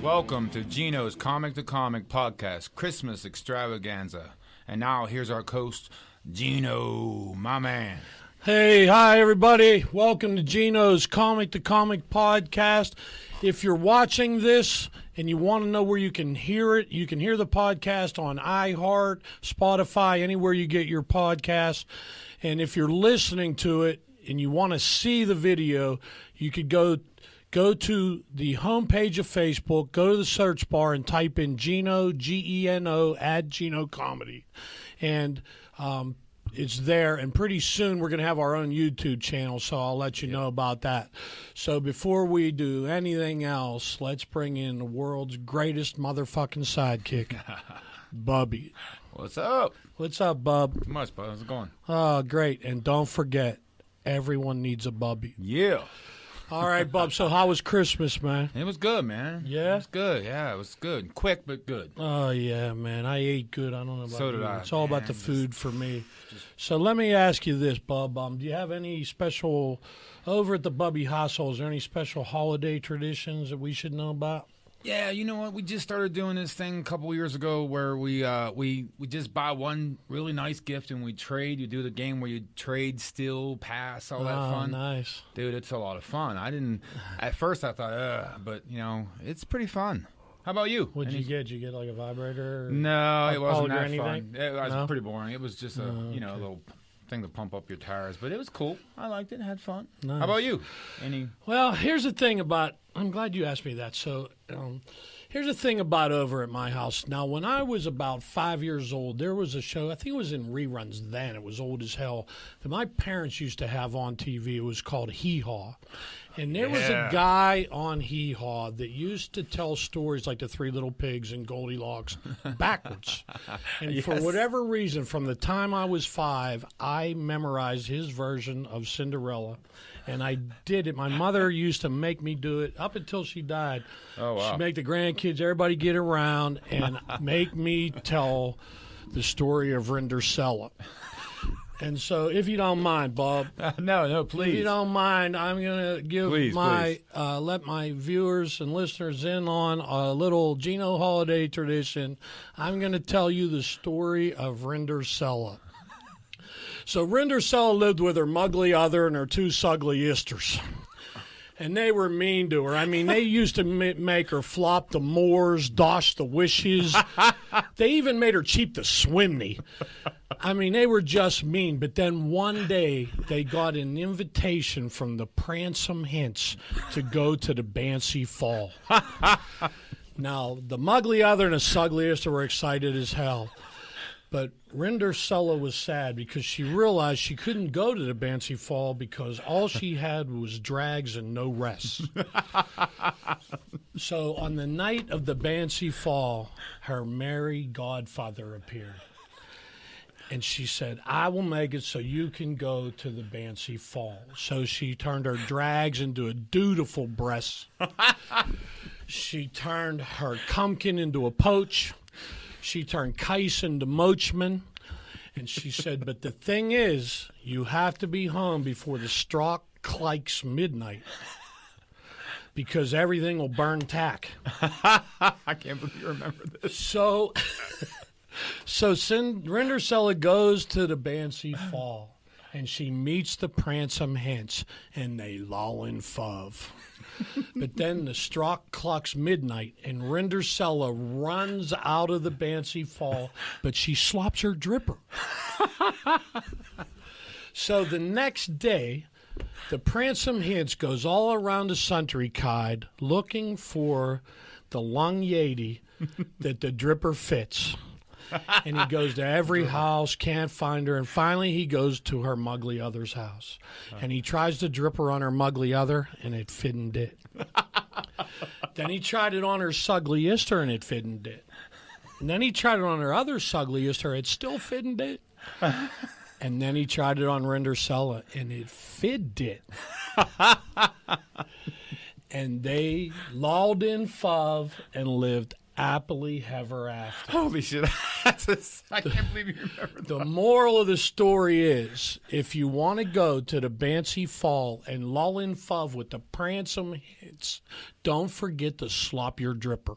Welcome to Genos Comic to Comic Podcast Christmas Extravaganza. And now here's our host, Geno, my man. Hey, hi everybody. Welcome to Geno's Comic to Comic Podcast. If you're watching this and you want to know where you can hear it, you can hear the podcast on iHeart, Spotify, anywhere you get your podcasts. And if you're listening to it and you want to see the video, you could go to the homepage of Facebook, go to the search bar and type in Geno, Geno, add Geno Comedy. And it's there, and pretty soon we're going to have our own YouTube channel, so I'll let you know about that. So before we do anything else, let's bring in the world's greatest motherfucking sidekick, Bubby. What's up? What's up, Bub? Not much, bud. How's it going? Oh, great. And don't forget, everyone needs a Bubby. Yeah. All right, Bub, so how was Christmas, man? It was good, man. Yeah? It was good. Yeah, it was good. Quick, but good. Oh, yeah, man. I ate good. I don't know about So did you. I, It's all about man. the food for me. So let me ask you this, Bub. Do you have any special, over at the Bubby household, is there any special holiday traditions that we should know about? Yeah, you know what? We just started doing this thing a couple years ago where we just buy one really nice gift and we trade. You do the game where you trade, steal, pass, all that fun. Nice. Dude, it's a lot of fun. At first I thought, but, you know, it's pretty fun. How about you? What'd you get? Did you get like a vibrator? No, it wasn't or that anything? fun. It was No? pretty boring. It was just a little thing to pump up your tires, but it was cool. I liked it. Had fun. Nice. How about you? Well, here's the thing about, I'm glad you asked me that. So here's the thing about over at my house. Now, when I was about 5 years old, there was a show, I think it was in reruns then, it was old as hell, that my parents used to have on TV. It was called Hee Haw. And there was a guy on Hee Haw that used to tell stories like the Three Little Pigs and Goldilocks backwards. And for whatever reason, from the time I was 5, I memorized his version of Cinderella. And I did it. My mother used to make me do it up until she died. Oh, wow. She'd make the grandkids, everybody get around, and make me tell the story of Rindercella. And so, if you don't mind, Bob. No, please. If you don't mind, I'm going to give let my viewers and listeners in on a little Geno holiday tradition. I'm going to tell you the story of Rindercella. So Rindercella lived with her mugly other and her two sugly isters. And they were mean to her. I mean, they used to make her flop the moors, dosh the wishes. They even made her cheap the swimney. I mean, they were just mean. But then one day, they got an invitation from the Pransome Hints to go to the Bancy Fall. Now, the mugly other and the sugly ister were excited as hell. But Rindercella was sad because she realized she couldn't go to the Bancy Fall because all she had was drags and no rest. So on the night of the Bancy Fall, her merry godfather appeared. And she said, I will make it so you can go to the Bancy Fall. So she turned her drags into a dutiful breast. She turned her pumpkin into a poach. She turned Kais into Moachman, and she said, but the thing is, you have to be home before the straw clikes midnight because everything will burn tack. I can't believe you remember this. So Rindercella goes to the Bancy Fall, and she meets the Pransome Hints, and they loll in fove. But then the straw clucks midnight, and Rindercella runs out of the Bancy Fall, but she slops her dripper. So the next day, the Pransome Hints goes all around the Suntrykide looking for the lung yeti that the dripper fits. And he goes to every house, can't find her, and finally he goes to her mugly other's house. And he tries to drip her on her mugly other, and it fitting it. Then he tried it on her sugly ister, and it fitting it. And then he tried it on her other sugly ister, it still fitting it. And then he tried it on Rindercella, and it fit it. And they lolled in fove and lived happily ever after. Holy shit. I can't believe you remember that. The moral of the story is, if you want to go to the Bancy Fall and lull in fuv with the pransome hits, don't forget to slop your dripper.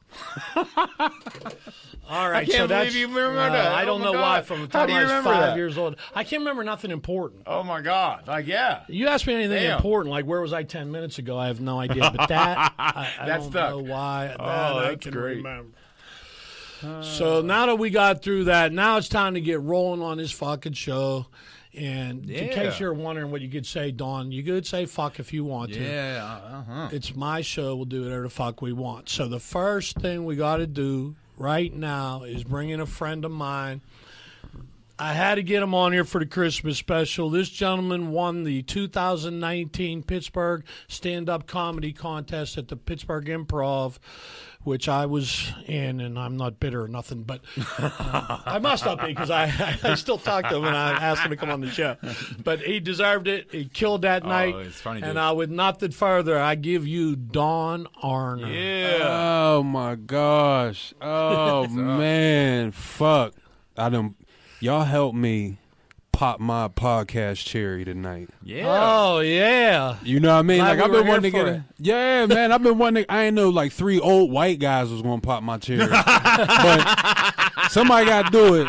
All right, I can't believe you remember that. I don't know why. From the time I was 5 years old, I can't remember nothing important. Oh my God! Like you asked me anything important, like where was I 10 minutes ago? I have no idea. But that I don't know why. I can remember. So now that we got through that, now it's time to get rolling on this fucking show. And in case you're wondering what you could say, Dawn, you could say fuck if you want to. Yeah, It's my show. We'll do whatever the fuck we want. So the first thing we got to do right now is bring in a friend of mine. I had to get him on here for the Christmas special. This gentleman won the 2019 Pittsburgh Stand-Up Comedy Contest at the Pittsburgh Improv, which I was in, and I'm not bitter or nothing, but I must not be because I still talk to him and I asked him to come on the show. But he deserved it. He killed that night. It's funny, and with nothing further, I give you Don Arner. Yeah. Oh, my gosh. Oh, man. Fuck. Y'all help me pop my podcast cherry tonight. Yeah. Oh, yeah. You know what I mean? Glad I've been wanting to get it. Yeah, man. I've been wanting I didn't know 3 old white guys was going to pop my cherry. But somebody got to do it.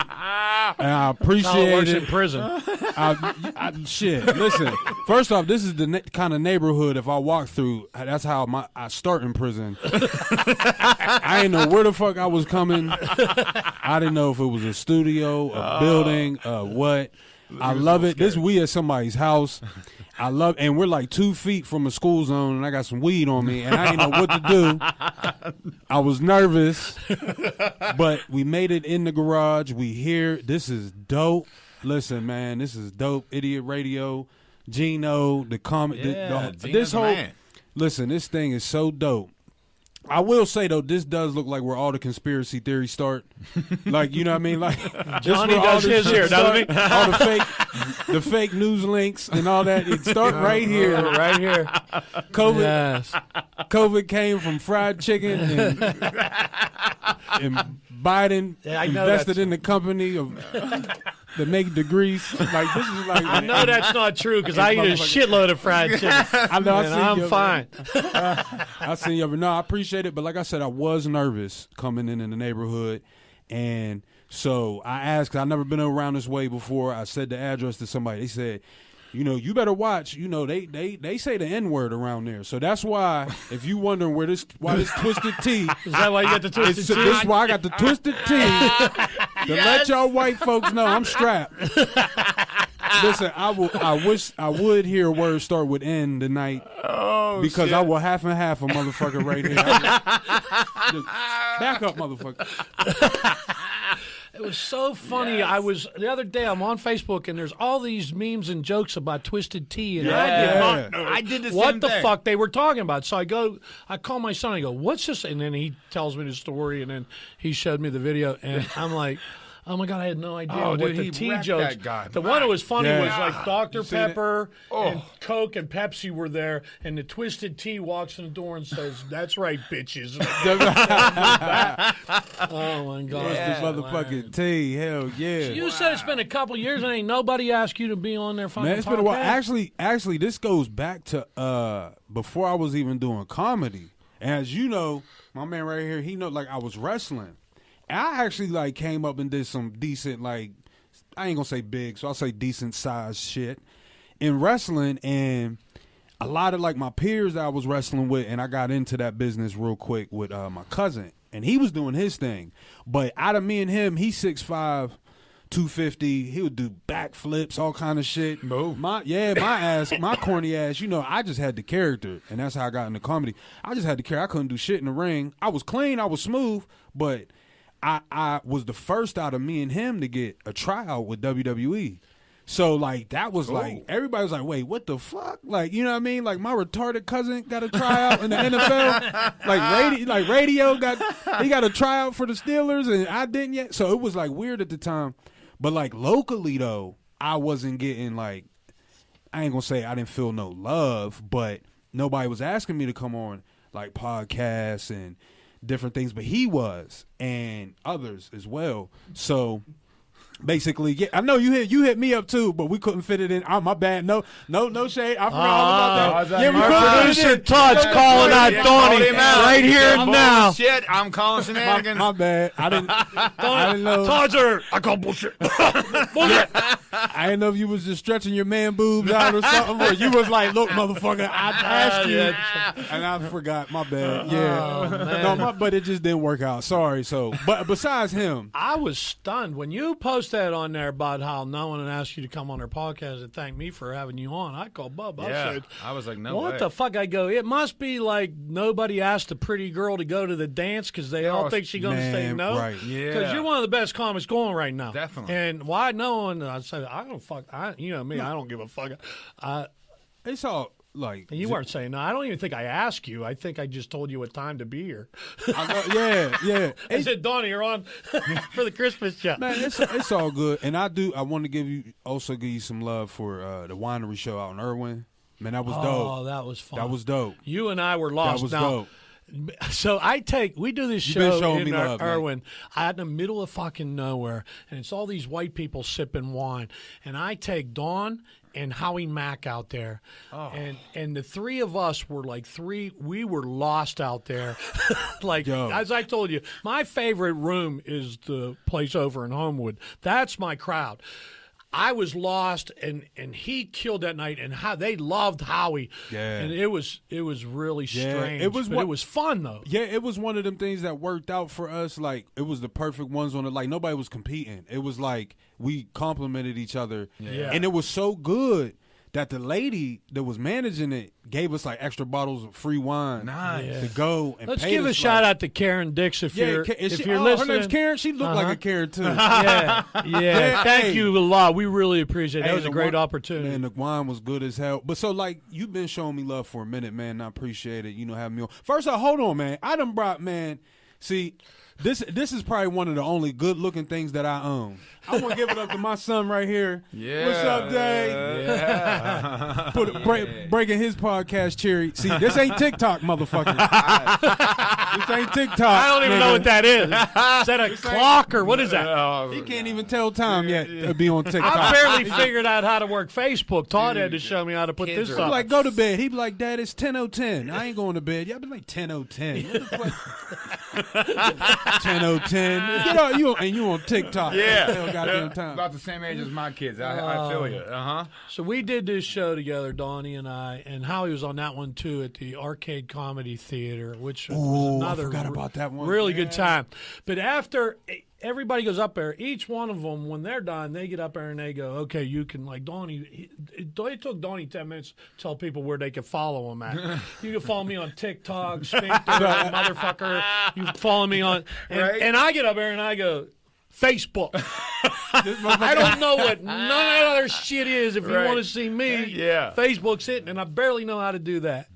And I appreciate works it. In prison. Shit. Listen, first off, this is the kind of neighborhood if I walk through, that's how I start in prison. I didn't know where the fuck I was coming. I didn't know if it was a studio, a building, what. I love it. This we at somebody's house. And we're 2 feet from a school zone, and I got some weed on me, and I didn't know what to do. I was nervous, but we made it in the garage. We here. This is dope. Listen, man, this is dope. Idiot Radio, Geno, the comment. This whole man. Listen, this thing is so dope. I will say, though, this does look like where all the conspiracy theories start. You know what I mean? Johnny does his here, doesn't he? All the fake news links and all that. It start right here. Right here. COVID came from fried chicken and Biden invested in the company that make degrees. This is I know that's not true because I eat a shitload of fried chicken. I know. I'm fine. I seen you. No, I appreciate it, but like I said, I was nervous coming in the neighborhood, and so I asked. 'Cause I've never been around this way before. I said the address to somebody. They said, you better watch. They say the N-word around there. So that's why, if you wondering why this Twisted Tea. Is that why you got the Twisted Tea? This is why I got the Twisted Tea. To let y'all white folks know I'm strapped. Listen, I would hear a word start with N tonight. Oh, because shit. I will half and half a motherfucker right here. Just back up, motherfucker. It was so funny. Yes. The other day, I'm on Facebook, and there's all these memes and jokes about Twisted Tea. And I did the same what the thing. fuck they were talking about. So I call my son, I go, what's this? And then he tells me the story, and then he showed me the video, and I'm like, oh my God, I had no idea what the tea jokes. The one that was funny was Dr. Pepper and Coke and Pepsi were there, and the Twisted Tea walks in the door and says, "That's right, bitches." Oh my God, this motherfucking tea, hell yeah! So you said it's been a couple years and ain't nobody asked you to be on their fucking podcast? It's been a while. Actually, this goes back to before I was even doing comedy. As you know, my man right here, he know I was wrestling. I actually came up and did some decent I ain't gonna say big, so I'll say decent sized shit in wrestling, and a lot of my peers that I was wrestling with, and I got into that business real quick with my cousin, and he was doing his thing, but out of me and him, he's 6'5", 250. He would do backflips, all kind of shit. My ass, my corny ass. I just had the character, and that's how I got into comedy. I just had the character. I couldn't do shit in the ring. I was clean, I was smooth, but I was the first out of me and him to get a tryout with WWE. So, that was everybody was like, wait, what the fuck? You know what I mean? My retarded cousin got a tryout in the NFL. Radio he got a tryout for the Steelers, and I didn't yet. So, it was, weird at the time. But, locally, though, I wasn't getting, I ain't going to say I didn't feel no love, but nobody was asking me to come on, podcasts and different things, but he was, and others as well. So basically, yeah, I know you hit me up too, but we couldn't fit it in. Oh, my bad. No shade. I forgot all about that. Yeah, our producer Todd's calling out Donnie right here and now. Shit, I'm calling shenanigans. My bad. I didn't know. Todd's I call bullshit. Bullshit. I didn't know if you was just stretching your man boobs out or something, or you was like, "Look, motherfucker, I asked you," and I forgot. My bad. Yeah, but it just didn't work out. Sorry. So, but besides him, I was stunned when you posted that on there about how no one had asked you to come on their podcast and thank me for having you on. I called Bub. I was like, no way. What the fuck? I go, it must be like nobody asked a pretty girl to go to the dance because they all think she's going to say no. Right. Yeah. Because you're one of the best comics going right now. Definitely. And why no one? I said, I don't fuck. You know me. I don't give a fuck. it's all like you weren't saying no. I don't even think I asked you. I think I just told you what time to be here. Yeah. I said, Donnie, you're on for the Christmas show. Man, it's all good. And I want to give you some love for the winery show out in Irwin. Man, that was dope. Oh, that was fun. That was dope. You and I were lost. That was now, dope. So we do this You've been show showing in me love, Irwin, out in the middle of fucking nowhere, and it's all these white people sipping wine, and I take Dawn and Howie Mack out there, and the three of us were like we were lost out there. Like, as I told you, my favorite room is the place over in Homewood. That's my crowd. I was lost, and he killed that night, and how they loved Howie. Yeah. And it was really strange. It was it was fun though. Yeah, it was one of them things that worked out for us. Like, it was the perfect ones on it. Like, nobody was competing. It was like we complimented each other. Yeah. And it was so good that the lady that was managing it gave us like extra bottles of free wine to go and let's give a shout out to Karen Dix if you're listening. Her name's Karen. She looked like a Karen too. Yeah. Thank you a lot. We really appreciate it. That was a great opportunity. Man, the wine was good as hell. But so, like, you've been showing me love for a minute, man, and I appreciate it, having me on. First off, hold on, man. I done brought, man, see, this is probably one of the only good-looking things that I own. I want to give it up to my son right here. Yeah. What's up, Dave? Yeah. Breaking his podcast cherry. See, this ain't TikTok, motherfucker. This ain't TikTok. I don't even know what that is. Is that a clock or what is that? He can't even tell time yet to be on TikTok. I barely figured out how to work Facebook. Todd had to show me how to put this up. Like, go to bed. He'd be like, Dad, it's 10:10. I ain't going to bed. Y'all be like 10:10. What the fuck? 10:10. Get out, you on TikTok. Yeah. Goddamn time. About the same age as my kids. I feel you. So we did this show together, Donnie and I, and Howie was on that one too at the Arcade Comedy Theater, which was another I forgot about that one. really good time. But after everybody goes up there, each one of them, when they're done, they get up there and they go, okay, you can, like Donnie, it took Donnie 10 minutes to tell people where they could follow him at. You can follow me on TikTok, Sphincter, motherfucker. You can follow me on, and I get up there and I go, Facebook. I don't know what none of that other shit is. If you want to see me, Facebook's it, and I barely know how to do that.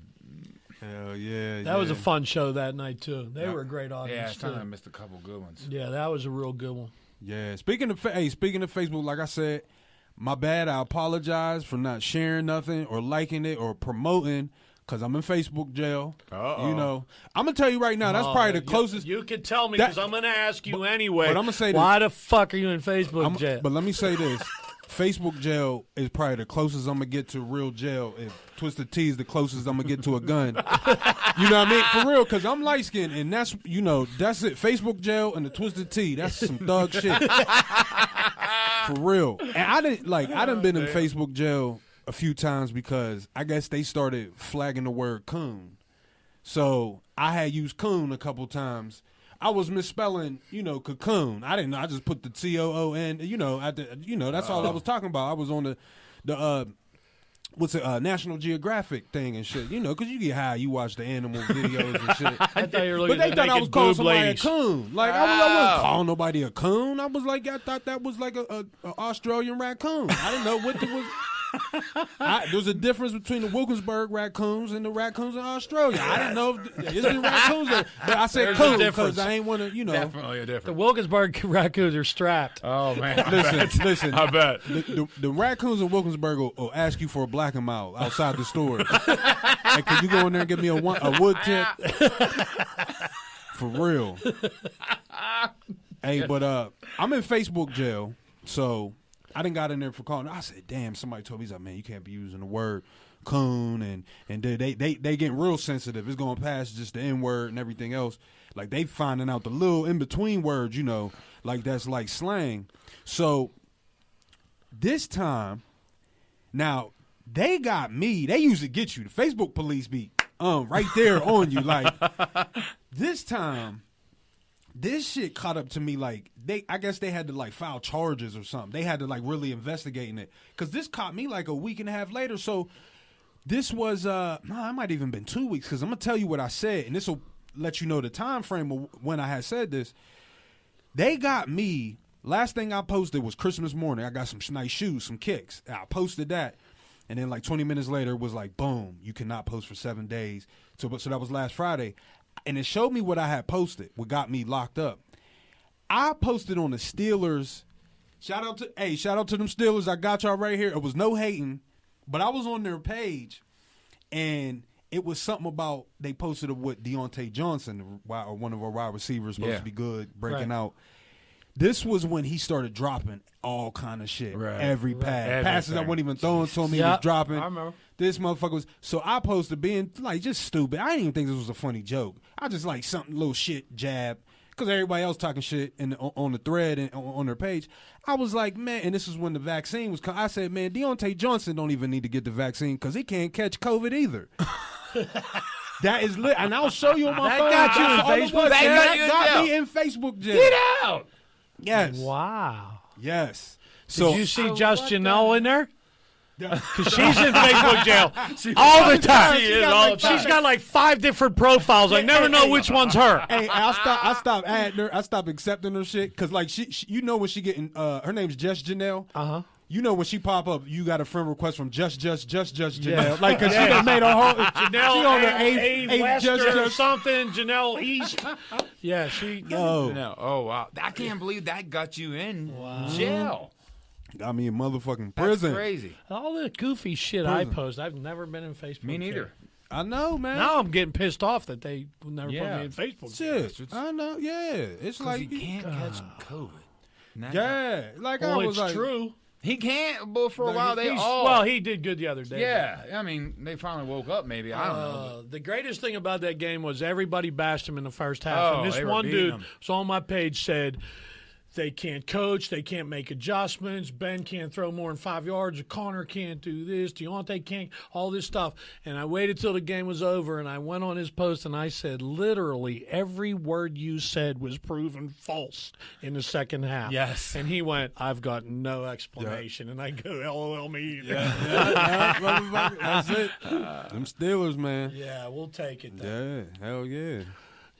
Hell yeah. That was a fun show that night, too. They were a great audience, too. I missed a couple good ones. Yeah, that was a real good one. Yeah. Speaking of Facebook, like I said, my bad. I apologize for not sharing nothing or liking it or promoting, because I'm in Facebook jail. Uh-oh. I'm going to tell you right now, that's probably the closest. You can tell me, because I'm going to ask you anyway. But I'm going to say why the fuck are you in Facebook jail? But let me say this. Facebook jail is probably the closest I'm going to get to real jail. If Twisted Tea is the closest I'm going to get to a gun. You know what I mean? For real, because I'm light-skinned, and that's it. Facebook jail and the Twisted Tea, that's some thug shit. For real. And I done been in Facebook jail a few times because I guess they started flagging the word coon. So I had used coon a couple times. I was misspelling, cocoon. I didn't know. I just put the COON. That's all I was talking about. I was on the National Geographic thing and shit. Because you get high, you watch the animal videos and shit. I thought you were looking but they at thought I was calling somebody ladies. a coon. Like I wasn't calling nobody a coon. I was like, I thought that was like a Australian raccoon. I didn't know what it was. There's a difference between the Wilkinsburg raccoons and the raccoons in Australia. I didn't know if it's the raccoons, but I said coon because I ain't want to, Definitely a difference. The Wilkinsburg raccoons are strapped. Oh, man. Listen. I bet. The raccoons in Wilkinsburg will ask you for a black and mild outside the store. Hey, can you go in there and give me a wood tip? For real. Hey, but I'm in Facebook jail, so I done got in there for calling. I said, damn, somebody told me, he's like, man, you can't be using the word coon, and they getting real sensitive. It's going past just the N-word and everything else. Like, they finding out the little in-between words, you know, like that's like slang. So this time, now, they got me. They usually get you. The Facebook police be right there on you. Like, this time, this shit caught up to me. Like, I guess they had to like file charges or something. They had to like really investigate in it, because this caught me like a week and a half later. So this was it might even been 2 weeks, because I'm gonna tell you what I said, and this will let you know the time frame of when I had said this. They got me. Last thing I posted was Christmas morning. I got some nice shoes, some kicks. I posted that. And then like 20 minutes later, it was like, boom, you cannot post for 7 days. So that was last Friday. And it showed me what I had posted, what got me locked up. I posted on the Steelers. Shout out to them Steelers. I got y'all right here. It was no hating, but I was on their page, and it was something about, they posted with Deontay Johnson, one of our wide receivers, supposed to be good, breaking out. This was when he started dropping all kind of shit. Right. Every pass. Passes I wasn't even throwing to him, he was dropping. I remember. This motherfucker was. So I posted being like just stupid. I didn't even think this was a funny joke. I just like something, little shit jab. Because everybody else talking shit on the thread and on their page. I was like, man, and this is when the vaccine was coming. I said, man, Deontay Johnson don't even need to get the vaccine because he can't catch COVID either. That is lit. And I'll show you on my phone. That got you in Facebook. That got me in Facebook jail. Get out. Yes. Wow. Yes. Did you see Just Janelle in there? Because she's in Facebook jail all the time. She's got like 5 different profiles. I never know which one's her. Hey, I stopped adding her. I stopped accepting her shit because like she, you know, when she getting her name's Just Janelle. You know when she pop up, you got a friend request from Just Janelle. Yeah. Like, cause she done made a whole Janelle she on the eighth Western just something. Janelle East. Yeah, she. Janelle. Oh wow, I can't believe that got you in jail. Got me in motherfucking prison. That's crazy. All the goofy shit I post, I've never been in Facebook. Me neither. Jail. I know, man. Now I'm getting pissed off that they never put me in Facebook. Shit, I know. Yeah, it's like you can't catch COVID. Yeah, like well, I was it's true. He can't, but for a while well, he did good the other day. Yeah, I mean, they finally woke up. Maybe I don't know. The greatest thing about that game was everybody bashed him in the first half, and this one dude was on my page said they can't coach, they can't make adjustments, Ben can't throw more than 5 yards, Connor can't do this, Deontay can't, all this stuff. And I waited till the game was over, and I went on his post, and I said, literally every word you said was proven false in the second half. Yes. And he went, I've got no explanation. Yeah. And I go, LOL me either. That's it. Them Steelers, man. Yeah, we'll take it then. Yeah, hell yeah.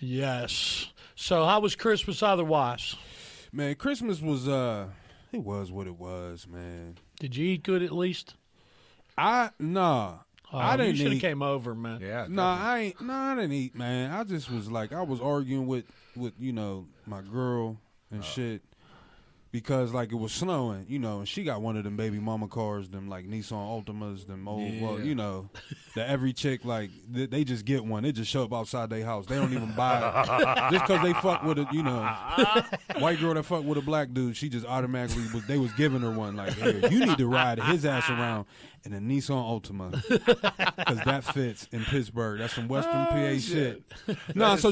Yes. So how was Christmas otherwise? Man, Christmas was it was what it was, man. Did you eat good at least? I didn't. You should have came over, man. Yeah. I didn't eat, man. I just was like, I was arguing with you know, my girl and shit, because like it was snowing, you know, and she got one of them baby mama cars, them like Nissan Altimas, them old, well, you know, that every chick like they just get one. They just show up outside their house. They don't even buy it just because they fuck with it, you know. White girl that fuck with a black dude, she just automatically they was giving her one like, hey, you need to ride his ass around in a Nissan Altima because that fits in Pittsburgh. That's some Western PA shit. No, so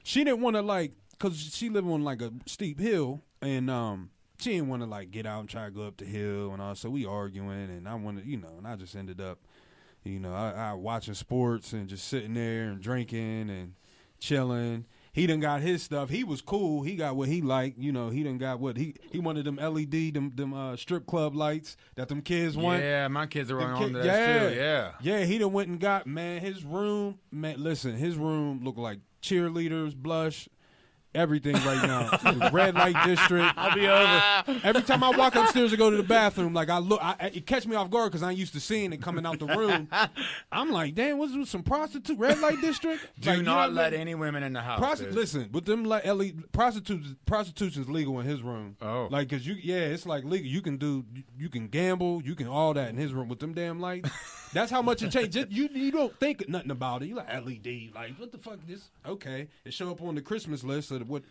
she didn't want to like, because she lived on like a steep hill. And she didn't want to like get out and try to go up the hill and all. So we arguing, and I wanted, you know, and I just ended up, you know, I watching sports and just sitting there and drinking and chilling. He done got his stuff. He was cool. He got what he liked. You know, he done got what he wanted, them LED, them strip club lights that them kids want. Yeah, my kids are on that too. Yeah. Yeah, he done went and got, man, his room. Man, listen, his room looked like cheerleaders, blush. Everything right now. Red light district. I'll be over. Every time I walk upstairs to go to the bathroom, like it catch me off guard because I ain't used to seeing it coming out the room. I'm like, damn, what's with some prostitute? Red light district? Do not let any women in the house. Listen, with them like prostitution's legal in his room. Oh, like because it's like legal. You can gamble, you can all that in his room with them damn lights. That's how much it changed. You don't think nothing about it. You like LED, like what the fuck this? Okay, it show up on the Christmas list of what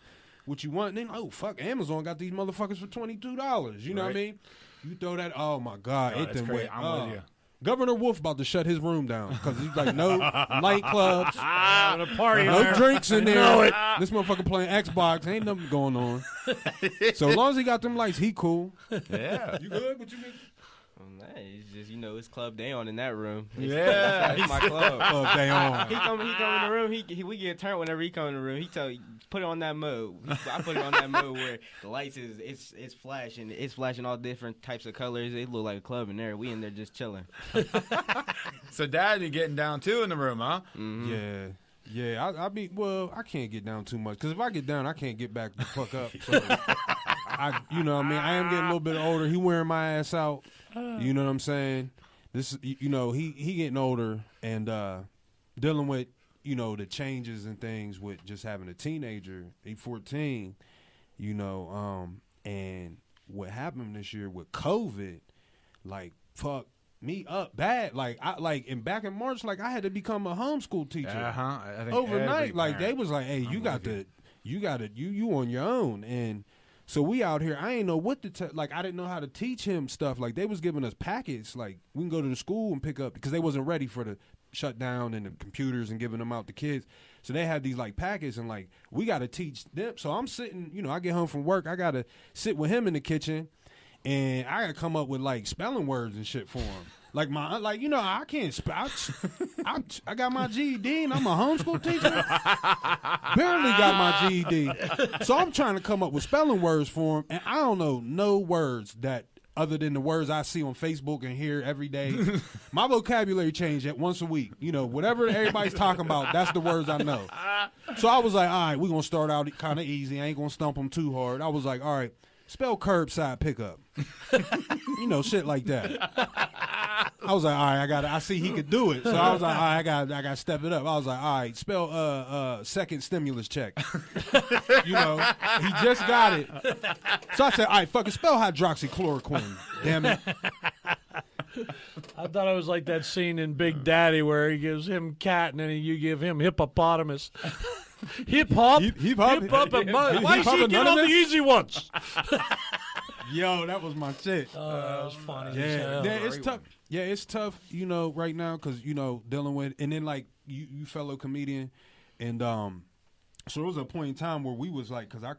you want. And then fuck, Amazon got these motherfuckers for $22. You know what I mean? You throw that. Oh my God, it done went. I'm with you. Governor Wolf about to shut his room down because he's like, no nightclubs, party no drinks in there. This motherfucker playing Xbox, ain't nothing going on. So as long as he got them lights, he cool. Yeah. You good? What you mean? It's just, it's club day on in that room. That's my club. Club day on. He come in the room. We get turned whenever he come in the room. He put it on that mode. I put it on that mode where the lights it's flashing all different types of colors. It look like a club in there. We in there just chilling. So Dad, you getting down too in the room, huh? Mm-hmm. Yeah. I can't get down too much because if I get down, I can't get back the fuck up. So I am getting a little bit older. He wearing my ass out. You know what I'm saying? This, he getting older and dealing with, the changes and things with just having a teenager. He's 14, and what happened this year with COVID, like, fuck me up bad. And back in March, like, I had to become a homeschool teacher overnight. Like, they was like, hey, you on your own. And so we out here, I ain't know what to I didn't know how to teach him stuff. Like, they was giving us packets. Like, we can go to the school and pick up, because they wasn't ready for the shutdown and the computers and giving them out to kids. So they had these, like, packets, and, like, we got to teach them. So I'm sitting, I get home from work. I got to sit with him in the kitchen, and I got to come up with, like, spelling words and shit for him. I can't spell. I got my GED and I'm a homeschool teacher. Barely got my GED. So I'm trying to come up with spelling words for him, and I don't know no words that other than the words I see on Facebook and hear every day. My vocabulary changed at once a week. Whatever everybody's talking about, that's the words I know. So I was like, all right, we're going to start out kind of easy. I ain't going to stump them too hard. I was like, all right, spell curbside pickup. Shit like that. I was like, all right, I see he could do it. So I was like, all right, I got to step it up. I was like, all right, spell second stimulus check. He just got it. So I said, all right, fucking spell hydroxychloroquine. Damn it. I thought it was like that scene in Big Daddy where he gives him cat and then you give him hippopotamus. Hip hop. Hip hop. Why should you get all the easy ones? Yo, that was my shit. Oh, that was funny. Yeah, it's tough. Yeah, it's tough, right now because, dealing with, and then, like, you fellow comedian, and so there was a point in time where we was like, because I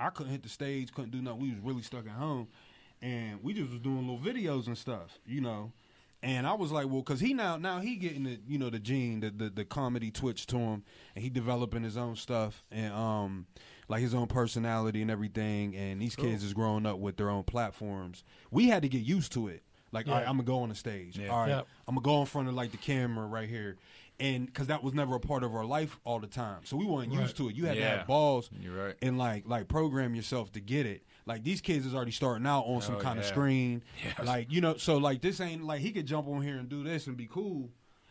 couldn't hit the stage, couldn't do nothing. We was really stuck at home, and we just was doing little videos and stuff, And I was like, well, because he now he getting the, the gene, the comedy twitch to him, and he developing his own stuff, and like his own personality and everything, and these kids is growing up with their own platforms. We had to get used to it. Like, all right, I'm going to go on the stage. Yeah. All right, I'm going to go in front of, like, the camera right here. And because that was never a part of our life all the time. So we weren't used to it. You had to have balls and, like program yourself to get it. Like, these kids is already starting out on some kind of screen. Yes. Like, so, like, this ain't, like, he could jump on here and do this and be cool.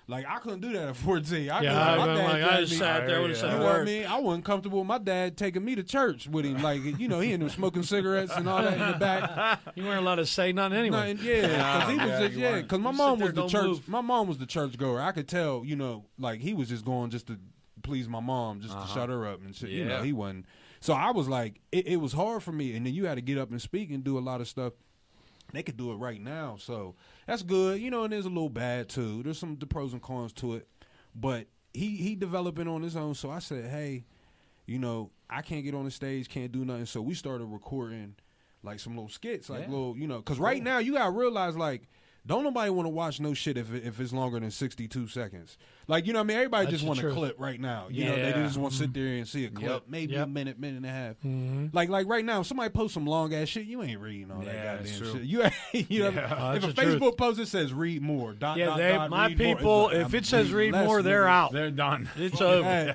Like, I couldn't do that at 14. I just sat there with you know what I mean? I wasn't comfortable with my dad taking me to church with him. Like, he ended up smoking cigarettes and all that in the back. You weren't allowed to say nothing anyway. Because he was just, because my mom was the church. My mom was the church goer. I could tell, like, he was just going just to please my mom, just to shut her up and shit. He wasn't. So I was like, it was hard for me. And then you had to get up and speak and do a lot of stuff. They could do it right now, so that's good. And there's a little bad too. There's the pros and cons to it, but he developing on his own. So I said, hey, I can't get on the stage, can't do nothing. So we started recording like some little skits, like little, because right now you gotta realize, like, don't nobody want to watch no shit if it's longer than 62 seconds. Like, everybody just want a clip right now. They just want to sit there and see a clip, maybe a minute and a half. Mm-hmm. Like right now, if somebody posts some long ass shit, you ain't reading all that goddamn shit. If a Facebook post that says read more, my people, if it says read more, they're out. They're done. It's over.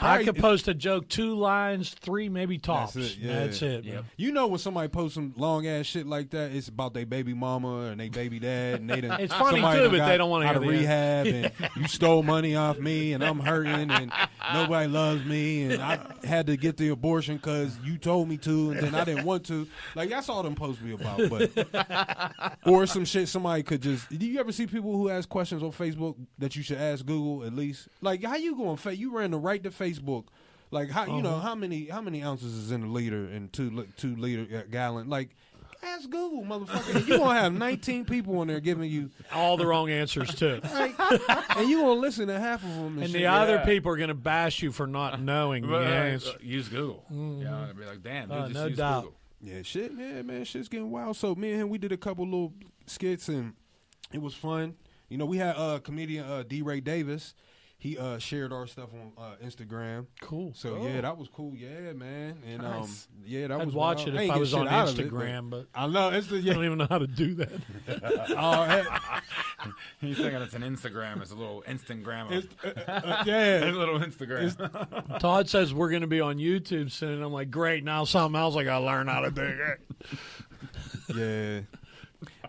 I could post a joke, 2 lines, 3 maybe tops. That's it. Yep. When somebody posts some long ass shit like that, it's about their baby mama and their baby dad, and they done. It's funny too, but they don't want to go to rehab. you stole money off me, and I'm hurting, and nobody loves me, and I had to get the abortion because you told me to, and then I didn't want to. Like, that's all them posts be about. But or some shit somebody could just. Do you ever see people who ask questions on Facebook that you should ask Google at least? Like, how you going? You ran right to Facebook. Like, how you know how many ounces is in a liter and 2 liter gallon? Like, ask Google, motherfucker. You gonna have 19 people in there giving you all the wrong answers too, and you gonna listen to half of them. And the other people are gonna bash you for not knowing the answer. Use Google. Yeah, I'd be like, damn, dude, just no use doubt. Google. Yeah, shit, man, shit's getting wild. So me and him, we did a couple little skits and it was fun. You know, we had comedian D. Ray Davis. He shared our stuff on Instagram. Cool. So yeah, that was cool. Yeah, man. And nice. yeah, that I'd was watch wild. it if I was on Instagram, but I know I don't even know how to do that. He's thinking it's an Instagram. It's a little Instagram. Yeah, a little Instagram. Todd says we're going to be on YouTube soon. And I'm like, great. Now something else I got to learn how to do it. Yeah.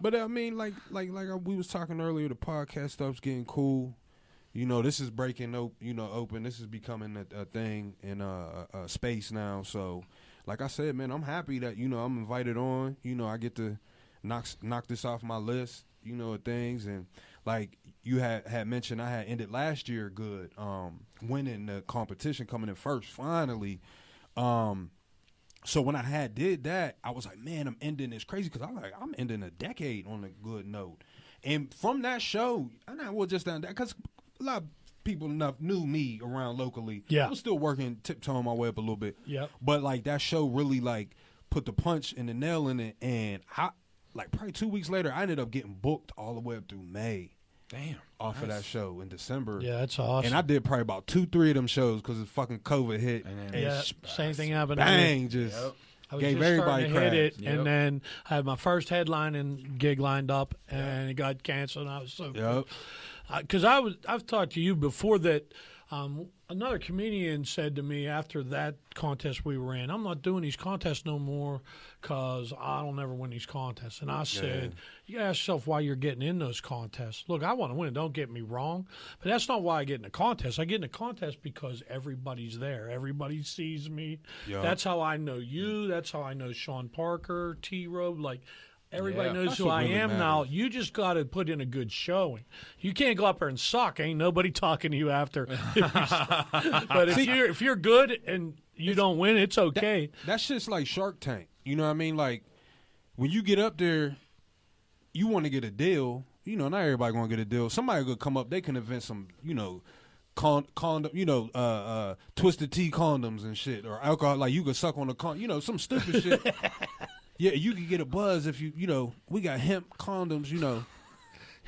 But I mean, like we was talking earlier, the podcast stuff's getting cool. You know, this is breaking open. This is becoming a thing in a space now. So, like I said, man, I'm happy that, you know, I'm invited on. You know, I get to knock this off my list, you know, of things. And like you had mentioned, I had ended last year good, winning the competition, coming in first finally. So when I did that, I was like, man, I'm ending this crazy because I'm ending a decade on a good note. And from that show, and I was just down there because a lot of people knew me around locally. Yeah. I was still working, tiptoeing my way up a little bit. Yep. But like that show really like put the punch and the nail in it. And I like probably 2 weeks later, I ended up getting booked all the way up through May. Damn. Off of that show in December. Yeah, that's awesome. And I did probably about 2-3 of them shows because the fucking COVID hit. And then yeah, same thing happened. Bang, just I was gave just everybody starting to hit it, crap. and then I had my first headline and gig lined up, and it got canceled. And I was so because I've talked to you before that. Another comedian said to me after that contest we were in, I'm not doing these contests no more because I don't ever win these contests. And I said, you gotta ask yourself why you're getting in those contests. Look, I want to win, don't get me wrong, but that's not why I get in a contest. I get in a contest because everybody's there. Everybody sees me. Yep. That's how I know you. That's how I know Sean Parker, T-Robe, like – everybody knows who I am now. You just got to put in a good showing. You can't go up there and suck. Ain't nobody talking to you after. But if you're good and you don't win, it's okay. That's just like Shark Tank. You know what I mean? Like when you get up there, you want to get a deal. You know, not everybody going to get a deal. Somebody could come up. They can invent some, you know, condom, you know, twisted tea condoms and shit, or alcohol. Like you could suck on a you know, some stupid shit. Yeah, you can get a buzz if you know, we got hemp condoms, you know.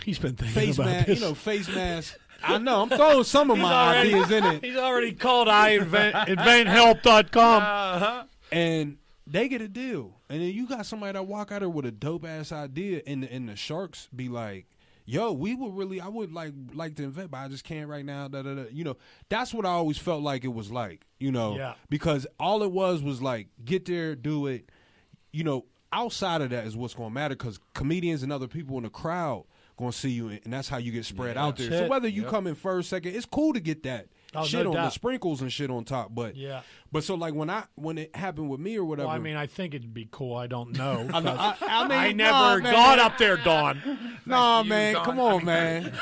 He's been thinking face about mask, this. you know, face mask. I know, I'm throwing some of my ideas in it. He's already called inventhelp.com. And they get a deal. And then you got somebody that walk out there with a dope-ass idea, and the sharks be like, yo, I would like to invent, but I just can't right now. Da, da, da. You know, that's what I always felt like it was like, you know. Yeah. Because all it was like, get there, do it. You know, outside of that is what's going to matter because comedians and other people in the crowd going to see you, and that's how you get spread out there. So whether you come in first, second, it's cool to get that shit on the sprinkles and shit on top. But so like when it happened with me or whatever. Well, I mean, I think it'd be cool. I don't know. I never got up there, Don. Nah, man, come on, man.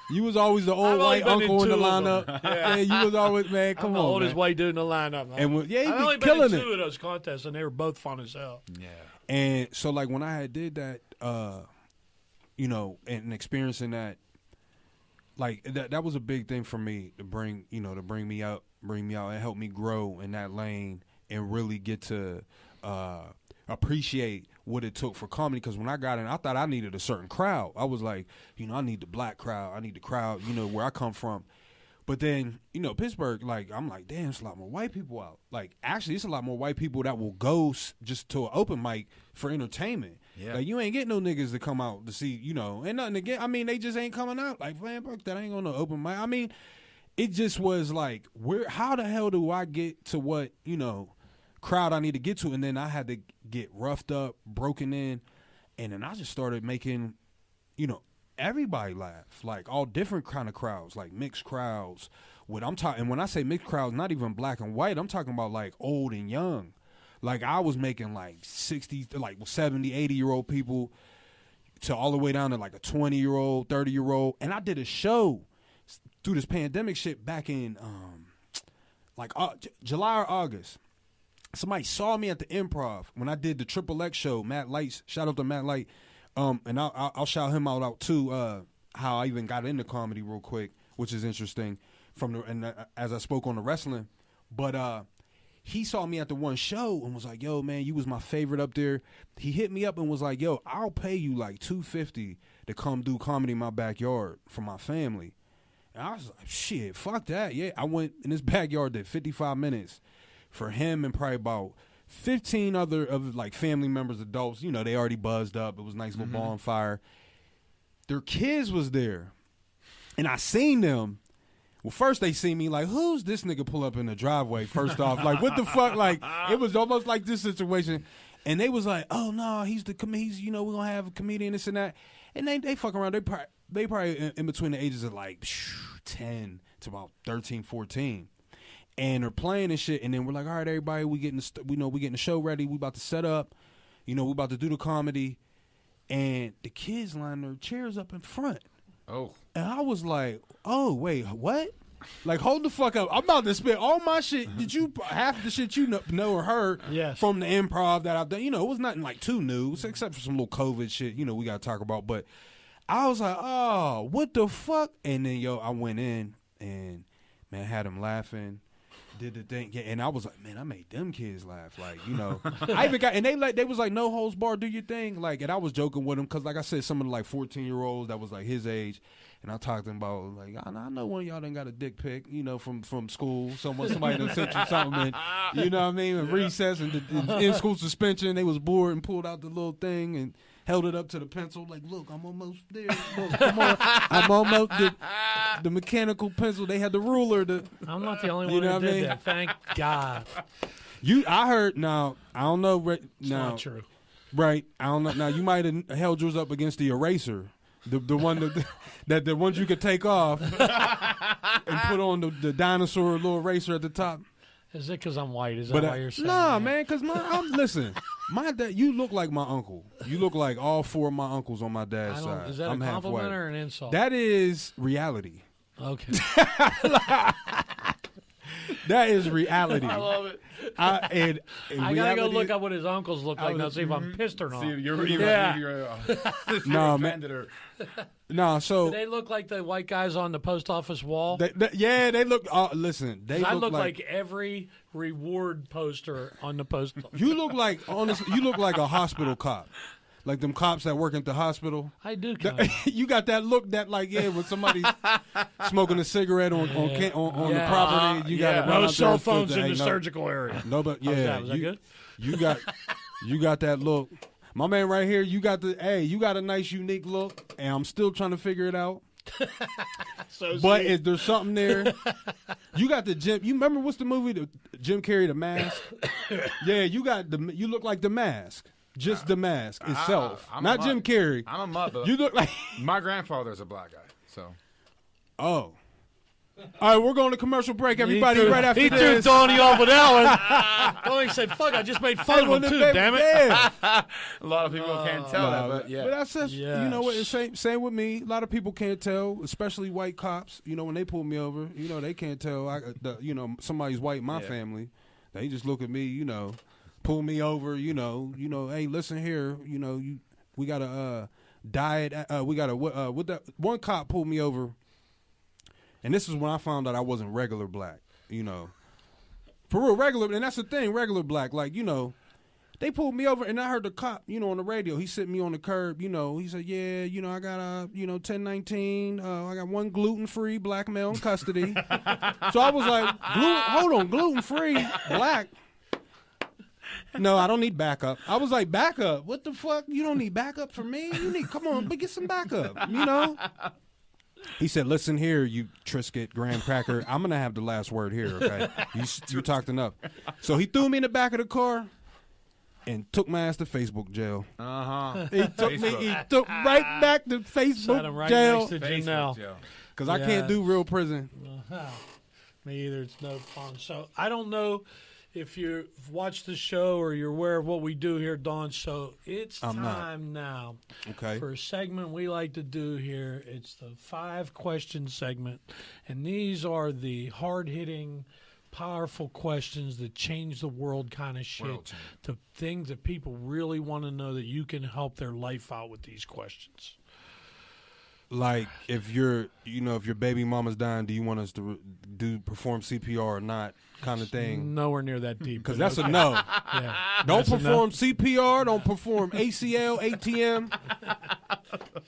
You was always the old white uncle in the lineup. Yeah, you was always, man, come on, the oldest white dude in the lineup. And I've only been in 2 of those contests, and they were both fun as hell. Yeah. And so, like, when I did that, you know, and experiencing that, like, that was a big thing for me to bring me out and help me grow in that lane and really get to appreciate what it took for comedy. Because when I got in, I thought I needed a certain crowd. I was like, you know, I need the black crowd. I need the crowd, you know, where I come from. But then, you know, Pittsburgh, like, I'm like, damn, it's a lot more white people out. Like, actually, it's a lot more white people that will go just to an open mic for entertainment. Yeah. Like, you ain't getting no niggas to come out to see, you know, and nothing to get. I mean, they just ain't coming out. Like, man, fuck that, ain't gonna open mic. I mean, it just was like, how the hell do I get to what, you know, crowd I need to get to? And then I had to get roughed up, broken in, and then I just started making, you know, everybody laughed, like all different kind of crowds, like mixed crowds. And when I say mixed crowds, not even black and white, I'm talking about like old and young. Like I was making like 60, like 70, 80-year-old people to all the way down to like a 20-year-old, 30-year-old. And I did a show through this pandemic shit back in July or August. Somebody saw me at the Improv when I did the Triple X show. Matt Lights, shout out to Matt Light, and I'll shout him out too. How I even got into comedy real quick, which is interesting. As I spoke on the wrestling, but he saw me at the one show and was like, "Yo, man, you was my favorite up there." He hit me up and was like, "Yo, I'll pay you like $250 to come do comedy in my backyard for my family." And I was like, "Shit, fuck that." Yeah, I went in his backyard, did 55 minutes. For him and probably about 15 other of like family members, adults, you know, they already buzzed up. It was a nice little bonfire. Their kids was there. And I seen them. Well, first they see me like, who's this nigga pull up in the driveway? First off, like, what the fuck? Like, it was almost like this situation. And they was like, oh, no, he's you know, we're going to have a comedian, this and that. And they fuck around. They probably in between the ages of like 10 to about 13, 14. And they're playing and shit, and then we're like, all right, everybody, we getting the show ready. We about to set up, you know, we about to do the comedy, and the kids line their chairs up in front. Oh, and I was like, oh wait, what? Like, hold the fuck up! I'm about to spit all my shit. Did you half the shit you know or heard from the Improv that I've done? You know, it was nothing like too new, except for some little COVID shit. You know, we got to talk about. But I was like, oh, what the fuck? And then I went in and man, had them laughing. Did the thing, and I was like, man, I made them kids laugh, like, you know. I even got, and they was like, no holds barred, do your thing, like, and I was joking with them because, like I said, some of the like 14-year-olds that was like his age, and I talked to him about like, I know one of y'all done got a dick pic, you know, from school, somebody done sent you something, and, you know what I mean, and recess and in school suspension, they was bored and pulled out the little thing and held it up to the pencil, like, look, I'm almost there. Look, come on. I'm almost the mechanical pencil. They had the ruler. I'm not the only one who did that. Thank God. I heard. Now I don't know. It's not true. Right. I don't know. Now you might have held yours up against the eraser, the one that the ones you could take off and put on the dinosaur little eraser at the top. Is it because I'm white? Is that why you're saying Nah, that? man, because listen, my dad, you look like my uncle. You look like all four of my uncles on my dad's side. Is that a compliment or an insult? That is reality. Okay. That is reality. I love it. I gotta go look up what his uncles look like now, see if I'm pissed or not. No, man. No, so do they look like the white guys on the post office wall? They look. Listen, I look like every reward poster on the post office. You look like, honestly, you look like a hospital cop. Like them cops that work at the hospital. I do. You got that look that like when somebody's smoking a cigarette on the property. You got no cell phones in the surgical area. No, but was that good? You got that look. My man right here, you got a nice unique look, and I'm still trying to figure it out. But is there something there? You got the Jim. You remember what's the movie? The Jim Carrey, The Mask. Yeah, you look like The Mask. Just the mask itself, not Jim Carrey. I'm a mother. You look like my grandfather's a black guy. So, all right, we're going to commercial break. Everybody, right after this. He threw Tony off with that one. Tony said, "Fuck, I just made fun of him too. Damn it!" Yeah. A lot of people can't tell that, but yeah. But that's just, you know what? Same with me. A lot of people can't tell, especially white cops. You know, when they pull me over, you know, they can't tell. Somebody's white in my family. They just look at me, you know. Pull me over, you know. Hey, listen here, you know, we got a diet. We got with that one cop pulled me over, and this is when I found out I wasn't regular black, you know, for real regular. And that's the thing, regular black, like, you know, they pulled me over, and I heard the cop, you know, on the radio. He sent me on the curb, you know. He said, yeah, you know, I got 1019. I got one gluten-free black male in custody. So I was like, hold on, gluten-free black. No, I don't need backup. I was like, backup? What the fuck? You don't need backup for me? Come on, but get some backup, you know? He said, listen here, you Triscuit, graham cracker. I'm going to have the last word here, okay? You talked enough. So he threw me in the back of the car. and took my ass to Facebook jail. He took right back to Facebook jail. Because I can't do real prison. Me either. It's no fun. So I don't know if you've watched the show or you're aware of what we do here, Don. So it's time now for a segment we like to do here. It's the 5-question segment. And these are the hard-hitting, powerful questions that change the world kind of shit. To things that people really want to know that you can help their life out with these questions. Like if your baby mama's dying, do you want us to perform CPR or not, kind of thing? Nowhere near that deep. Because that's a no. Don't perform CPR. Don't perform ACL, ATM,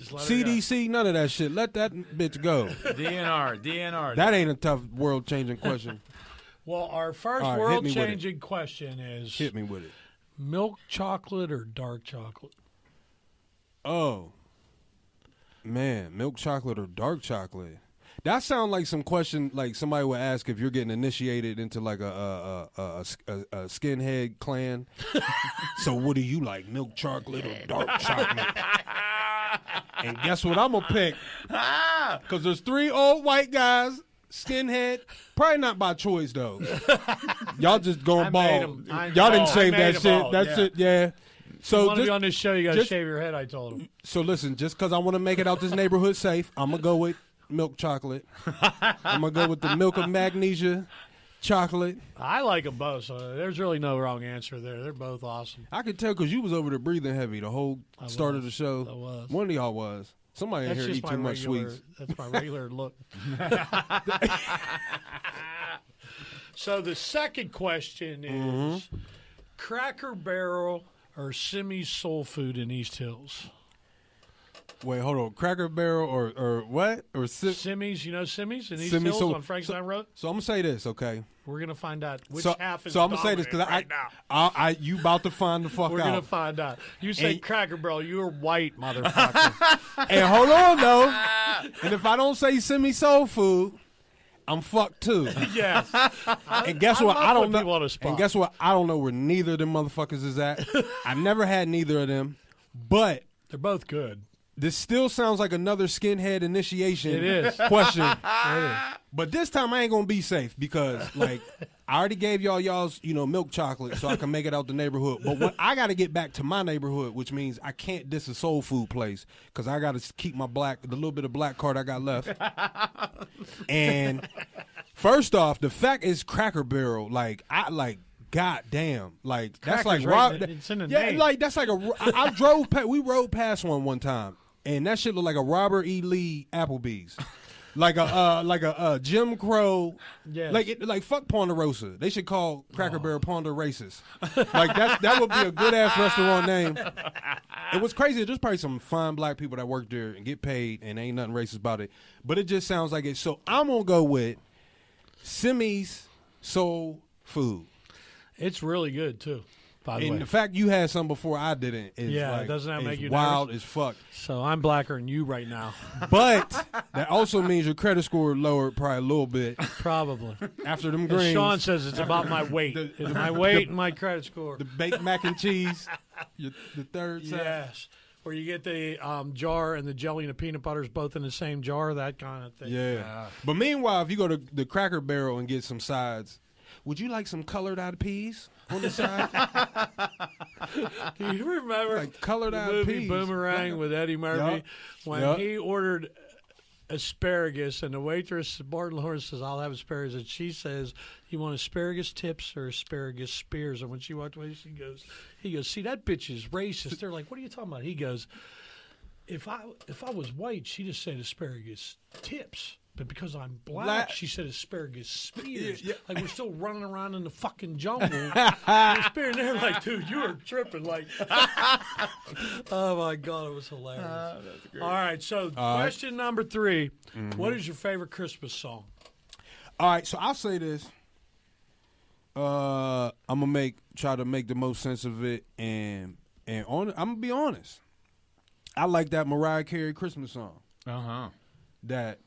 CDC. None of that shit. Let that bitch go. DNR. That ain't a tough world-changing question. Well, our first world-changing question is: hit me with it. Milk chocolate or dark chocolate? Oh. Man, milk chocolate or dark chocolate? That sounds like some question like somebody would ask if you're getting initiated into like a skinhead clan. So what do you like, milk chocolate or dark chocolate? And guess what I'm going to pick? Because there's 3 old white guys, skinhead. Probably not by choice, though. Y'all just going bald. Y'all didn't shave that shit. That's it, yeah. So you want to be on this show, you got to shave your head, I told him. So listen, just because I want to make it out this neighborhood safe, I'm going to go with milk chocolate. I'm going to go with the milk of magnesia chocolate. I like them both, so there's really no wrong answer there. They're both awesome. I could tell because you was over there breathing heavy the whole start of the show. I was. One of y'all was. Somebody in here eat too much sweets. That's my regular look. So the second question is Cracker Barrel or Simmy's Soul Food in East Hills? Wait, hold on. Cracker Barrel or what? Or Simmy's, you know Simmy's in East Hills on Franklin Road? So I'm going to say this, okay? We're going to find out which half is So I'm going to say this because you about to find the fuck out. We're going to find out. You say Cracker Barrel, you're white, motherfucker. And hold on, though. And if I don't say Simmy's Soul Food, I'm fucked too. Yes. And guess what? I don't know. And guess what? I don't know where neither of them motherfuckers is at. I never had neither of them, but they're both good. This still sounds like another skinhead initiation question. It is. But this time I ain't gonna be safe because like I already gave y'all's milk chocolate so I can make it out the neighborhood. But what I got to get back to my neighborhood, which means I can't diss a soul food place because I got to keep the little bit of black card I got left. And first off, the fact is Cracker Barrel. God damn, like that's Crackers like it's in the name. Like that's like we rode past one time, and that shit looked like a Robert E. Lee Applebee's, like a Jim Crow, like fuck Ponderosa. They should call Cracker Barrel Ponderacist. Like that would be a good ass restaurant name. It was crazy. There's probably some fine black people that work there and get paid, and ain't nothing racist about it. But it just sounds like it. So I'm gonna go with Simmy's Soul Food. It's really good too. By the way, and the fact you had some before I didn't is it doesn't that make you wild nervous? As fuck. So I'm blacker than you right now. But that also means your credit score lowered probably a little bit. Probably. After them greens. Sean says it's about my weight. It's my weight and my credit score. The baked mac and cheese. The third side. Yes. Where you get the jar and the jelly and the peanut butters both in the same jar, that kind of thing. Yeah. But meanwhile, if you go to the Cracker Barrel and get some sides, would you like some colored-eyed peas on the side? Do you remember like colored-eyed the movie peas? Boomerang with Eddie Murphy? When he ordered asparagus and the waitress, Martin Lawrence, says, I'll have asparagus. And she says, you want asparagus tips or asparagus spears? And when she walked away, he goes, see, that bitch is racist. They're like, what are you talking about? He goes, if I was white, she'd have said asparagus tips. But because I'm black, she said asparagus spears. Yeah. Like, we're still running around in the fucking jungle. And they're like, dude, you are tripping. Like, oh, my God, it was hilarious. That's great. All right, so question number 3. Mm-hmm. What is your favorite Christmas song? All right, so I'll say this. I'm going to try to make the most sense of it. And I'm going to be honest. I like that Mariah Carey Christmas song. That...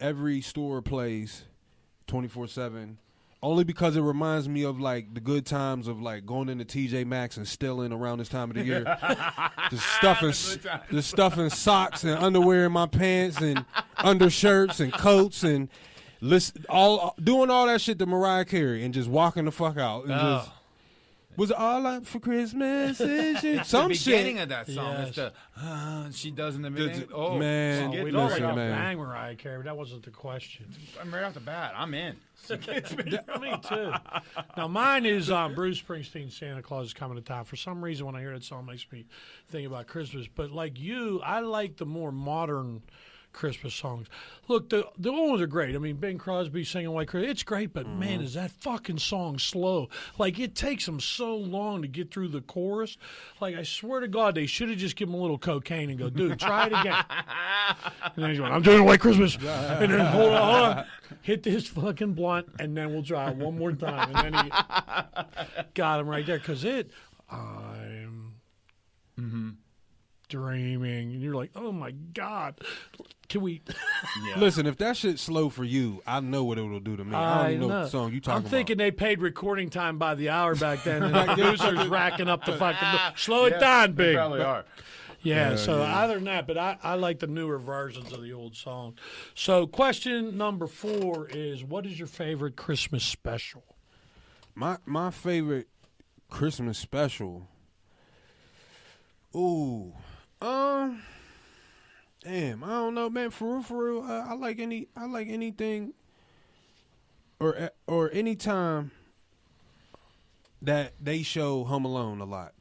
every store plays 24/7, Only because it reminds me of like the good times of like going into TJ Maxx and stealing around this time of the year. just stuffing socks and underwear in my pants and undershirts and coats and doing all that shit to Mariah Carey and just walking the fuck out. And was it all up for Christmas? It's some the shit. beginning of that song. Yes. It's the she does in the beginning. Man, we listen, don't like to man. bang Mariah Carey, but that wasn't the question. I'm right off the bat. I'm in. Me too. Now mine is Bruce Springsteen's "Santa Claus is Coming to Town." For some reason, when I hear that song, it makes me think about Christmas. But like you, I like the more modern Christmas songs. Look, the old ones are great. I mean, Bing Crosby singing White Christmas, it's great, but man, is that fucking song slow. Like, it takes them so long to get through the chorus. Like, I swear to God, they should have just given him a little cocaine and go, dude, try it again. And then he's going, I'm doing White Christmas. And then, hold on. Hit this fucking blunt, and then we'll try it one more time. And then he got him right there, because I'm dreaming. And you're like, oh, my God. Can we? Yeah. Listen, if that shit's slow for you, I know what it will do to me. I don't even know what song you talking about. I'm thinking they paid recording time by the hour back then, and the producers racking up the fucking. Slow it down, Big. They probably are. Yeah, other than that, but I like the newer versions of the old song. So, question number 4 is, what is your favorite Christmas special? My favorite Christmas special. Ooh, damn, I don't know, man. For real, I like anything, or any time that they show Home Alone a lot.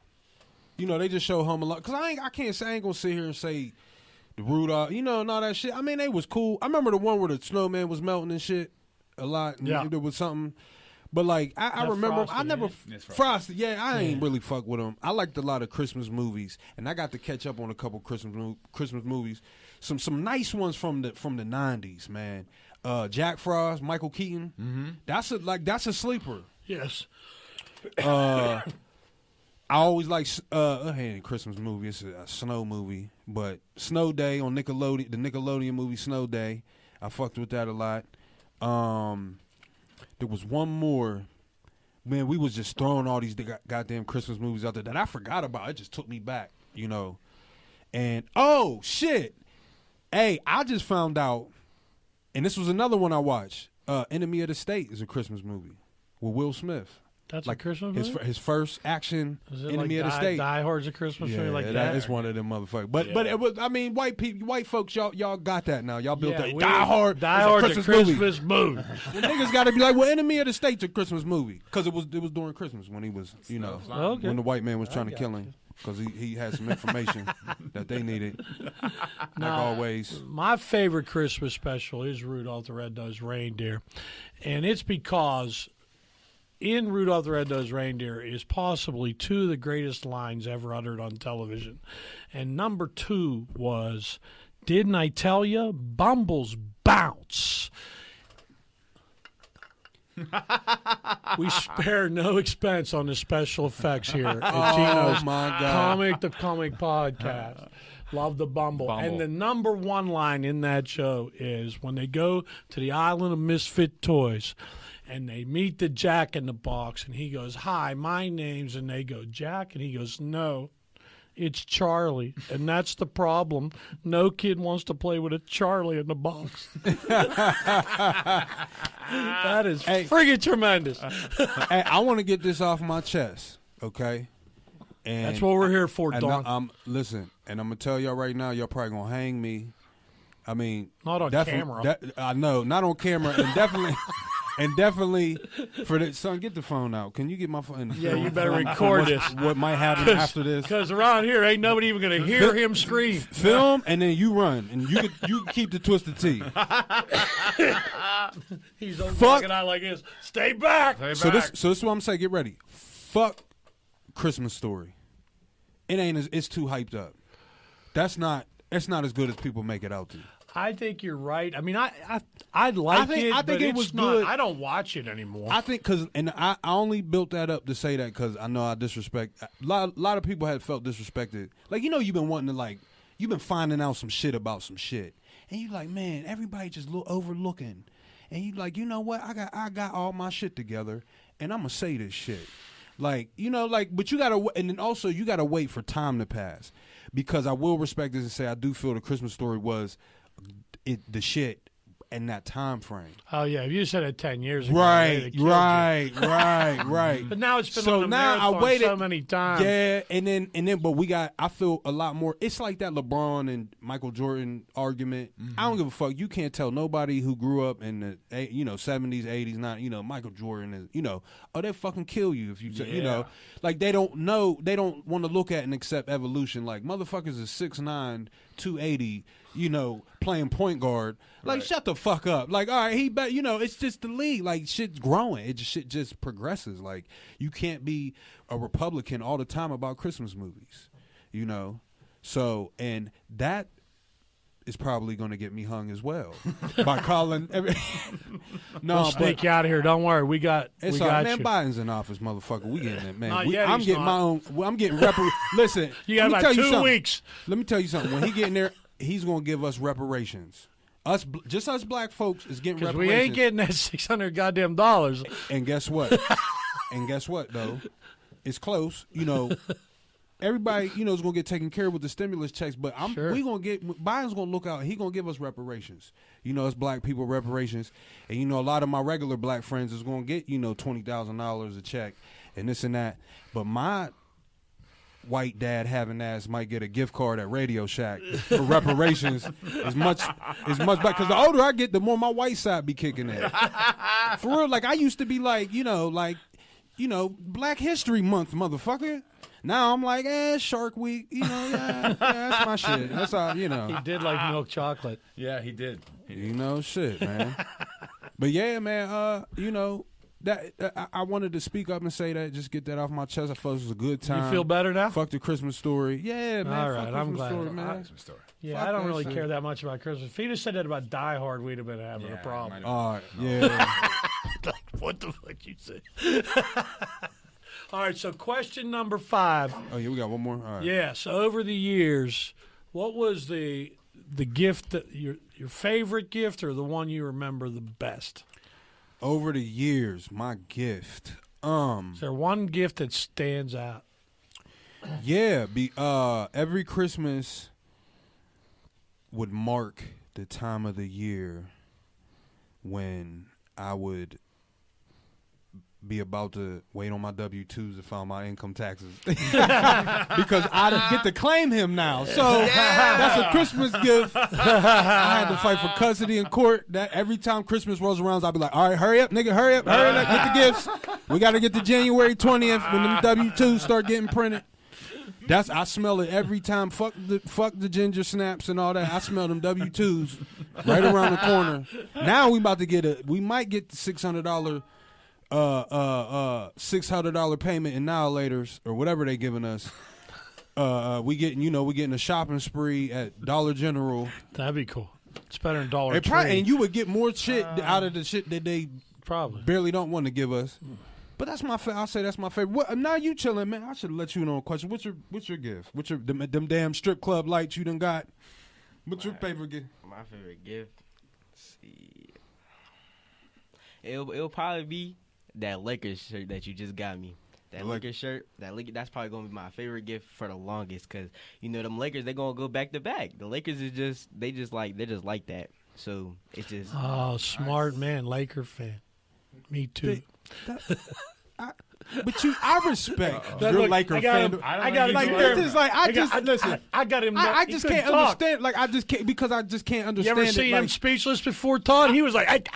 You know, they just show Home Alone, cause I ain't gonna sit here and say the Rudolph, and all that shit. I mean, they was cool. I remember the one where the snowman was melting and shit a lot. And there was something. But like I remember, Frosty, I never Frosty. Yeah, I ain't really fuck with them. I liked a lot of Christmas movies, and I got to catch up on a couple Christmas movies. Some nice ones from the '90s, man. Jack Frost, Michael Keaton. Mm-hmm. That's a sleeper. Yes. I always like a Christmas movie. It's a snow movie, but Snow Day on Nickelodeon, the Nickelodeon movie Snow Day. I fucked with that a lot. There was one more. Man, we was just throwing all these goddamn Christmas movies out there that I forgot about. It just took me back, And, oh, shit. Hey, I just found out, and this was another one I watched. Enemy of the State is a Christmas movie with Will Smith. That's like a Christmas movie? His first action Enemy like of the State. Die Hard's a Christmas movie like that? It's one of them motherfuckers. But it was, I mean, white folks, y'all got that now. Y'all built that. Die Hard's a Christmas movie. Well, niggas got to be like, well, Enemy of the State's a Christmas movie, because it was during Christmas when he was, when the white man was trying to kill him, because he had some information that they needed. Like always. My favorite Christmas special is Rudolph the Red-Nosed Reindeer, and it's because in Rudolph the Red-Nosed Reindeer is possibly 2 of the greatest lines ever uttered on television. And number 2 was, "Didn't I tell you? Bumbles bounce." We spare no expense on the special effects here at Genos Comic to Comic Podcast. Love the Bumble. And the number 1 line in that show is when they go to the Island of Misfit Toys, and they meet the Jack in the Box, and he goes, "Hi, my name's," and they go, "Jack?" And he goes, "No, it's Charlie." And that's the problem. No kid wants to play with a Charlie in the box. That is friggin' tremendous. Hey, I want to get this off my chest, okay? And that's what we're here for, Don. Listen, and I'm going to tell y'all right now, y'all probably going to hang me. I mean, not on camera. I know, not on camera, and definitely... And definitely for the son, get the phone out. Can you get my phone? Yeah, you better record this. What might happen after this? Because around here, ain't nobody even going to hear him scream. Film, and then you run, and you keep the Twisted Tea. He's looking out like this. Stay back. So this is what I'm saying. Get ready. Fuck Christmas Story. It's too hyped up. It's not as good as people make it out to. I think you're right. I mean, I think it was good. I don't watch it anymore. I think I only built that up to say that because I know I disrespect. A lot of people have felt disrespected. Like, you've been wanting to, you've been finding out some shit about some shit. And you're like, man, everybody just overlooking. and you like, you know what? I got all my shit together, and I'm gonna say this shit. Like, you know, like, but you gotta, and then also you gotta wait for time to pass, because I will respect this and say I do feel the Christmas Story was the shit in that time frame. Oh yeah, if you said it 10 years ago, right. But now it's been so on the now marathon I waited so many times. Yeah, and then, but I feel a lot more. It's like that LeBron and Michael Jordan argument. I don't give a fuck. You can't tell nobody who grew up in the 70s, 80s, not Michael Jordan is they'll fucking kill you if you like they don't know, they don't want to look at and accept evolution. Like motherfuckers is 6'9", 280. Playing point guard. Like, shut the fuck up. Like, all right, it's just the league. Like, shit's growing. Shit just progresses. Like, you can't be a Republican all the time about Christmas movies, So, and that is probably going to get me hung as well by calling. We'll sneak you out of here. Don't worry. We got man, you. Biden's in office, motherfucker. We getting it, man. Not yet, I'm getting my own. I'm getting Listen, you got about 2 weeks. Let me tell you something. When he get in there, he's gonna give us reparations. Us black folks is getting reparations. Because we ain't getting that $600 goddamn dollars. And guess what? Though, it's close. Everybody is gonna get taken care of with the stimulus checks. But we gonna get Biden's gonna look out. He gonna give us reparations. Us black people reparations. And a lot of my regular black friends is gonna get $20,000 a check and this and that. But my white dad having ass might get a gift card at Radio Shack for reparations as much because the older I get, the more my white side be kicking in. For real, like I used to be like, Black History Month, motherfucker. Now I'm like, Shark Week, that's my shit. That's all, He did like milk chocolate. Yeah, he did. Shit, man. But yeah, man, that I wanted to speak up and say that, just get that off my chest. I felt it was a good time. You feel better now? Fuck the Christmas Story. Yeah, man. All right, I'm glad. Story, man. Christmas Story. Yeah, Fuck I don't that really shit. care that much about Christmas. If he'd have said that about Die Hard, we'd have been having a problem. Yeah. Like, what the fuck you say? All right, so question number 5. Oh, yeah, we got one more? All right. Yeah, so over the years, what was the gift that your favorite gift or the one you remember the best? Over the years, my gift. Is there one gift that stands out? Yeah, every Christmas would mark the time of the year when I would be about to wait on my W-2s to file my income taxes because I get to claim him now. So that's a Christmas gift. I had to fight for custody in court. That every time Christmas rolls around, I'll be like, all right, hurry up, nigga, hurry up, get the gifts. We got to get to January 20th when the W-2s start getting printed. I smell it every time. Fuck the ginger snaps and all that. I smell them W-2s right around the corner. Now we might get the $600 $600 payment in now laters or whatever they giving us. We getting a shopping spree at Dollar General. That'd be cool. It's better than Dollar Tree. And you would get more shit out of the shit that they probably barely don't want to give us. But that's I'll say that's my favorite. Now you chilling, man. I should let you know a question. What's your gift? What's your them damn strip club lights you done got? What's your favorite gift? My favorite gift. Let's see. It'll probably be that Lakers shirt that you just got me. That Lakers shirt, that's probably gonna be my favorite gift for the longest, cause them Lakers, they gonna go back to back. The Lakers they're just like that. So it's just smart man, Laker fan. Me too. But I respect your Laker fan. I got him. I just can't understand. Like I just can't because I just can't understand. You ever see him speechless before Todd? He was like,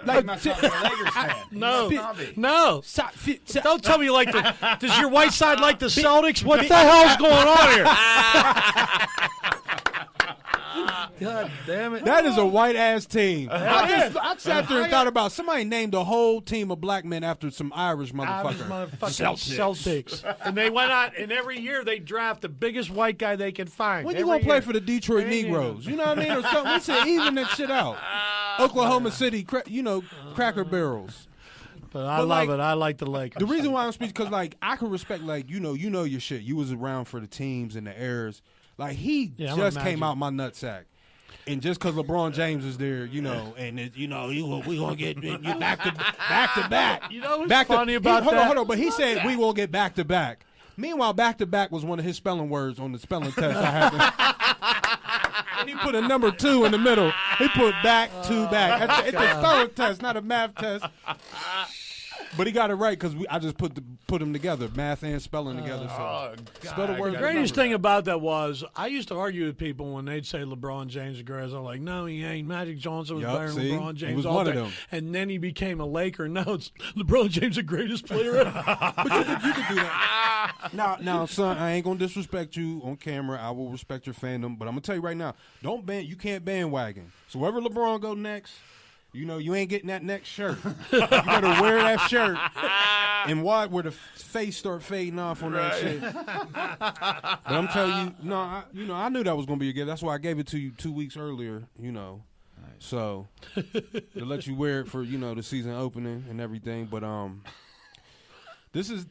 Lakers fan. No. Don't tell me you like the. Does your white side like the Celtics? What the hell's going on here? God damn it! That is a white ass team. I sat there and thought about somebody named a whole team of black men after some Irish motherfucker. Celtics. And they went out, and every year they draft the biggest white guy they can find. When you gonna play for the Detroit Negroes? You know what I mean? Or something. We said even that shit out. Oklahoma City, Cracker Barrels. But I love it. I like the Lakers. The reason why I'm speaking because I can respect you know your shit. You was around for the teams and the eras. Like he just came out my nutsack. And just because LeBron James is there, you know, and we gonna get back to back. You know what's funny about that? Hold on. But he said we won't get back to back. Meanwhile, back to back was one of his spelling words on the spelling test I had. And he put a number 2 in the middle. He put back to back. It's a spelling test, not a math test. But he got it right because I just put them together, math and spelling together. So spell the word. The greatest thing about that was I used to argue with people when they'd say LeBron James is great. I'm like, no, he ain't. Magic Johnson was better than LeBron James. He was all one day. of them. And then he became a Laker. Now it's LeBron James, the greatest player ever. But you could do that. Now, son, I ain't gonna disrespect you on camera. I will respect your fandom, but I'm gonna tell you right now, you can't bandwagon. So wherever LeBron go next. You know, you ain't getting that next shirt. You better wear that shirt and watch where the face start fading off on that shit. But I'm telling you, I knew that was going to be a gift. That's why I gave it to you 2 weeks earlier, you know. Nice. So, to let you wear it for, you know, the season opening and everything. But this is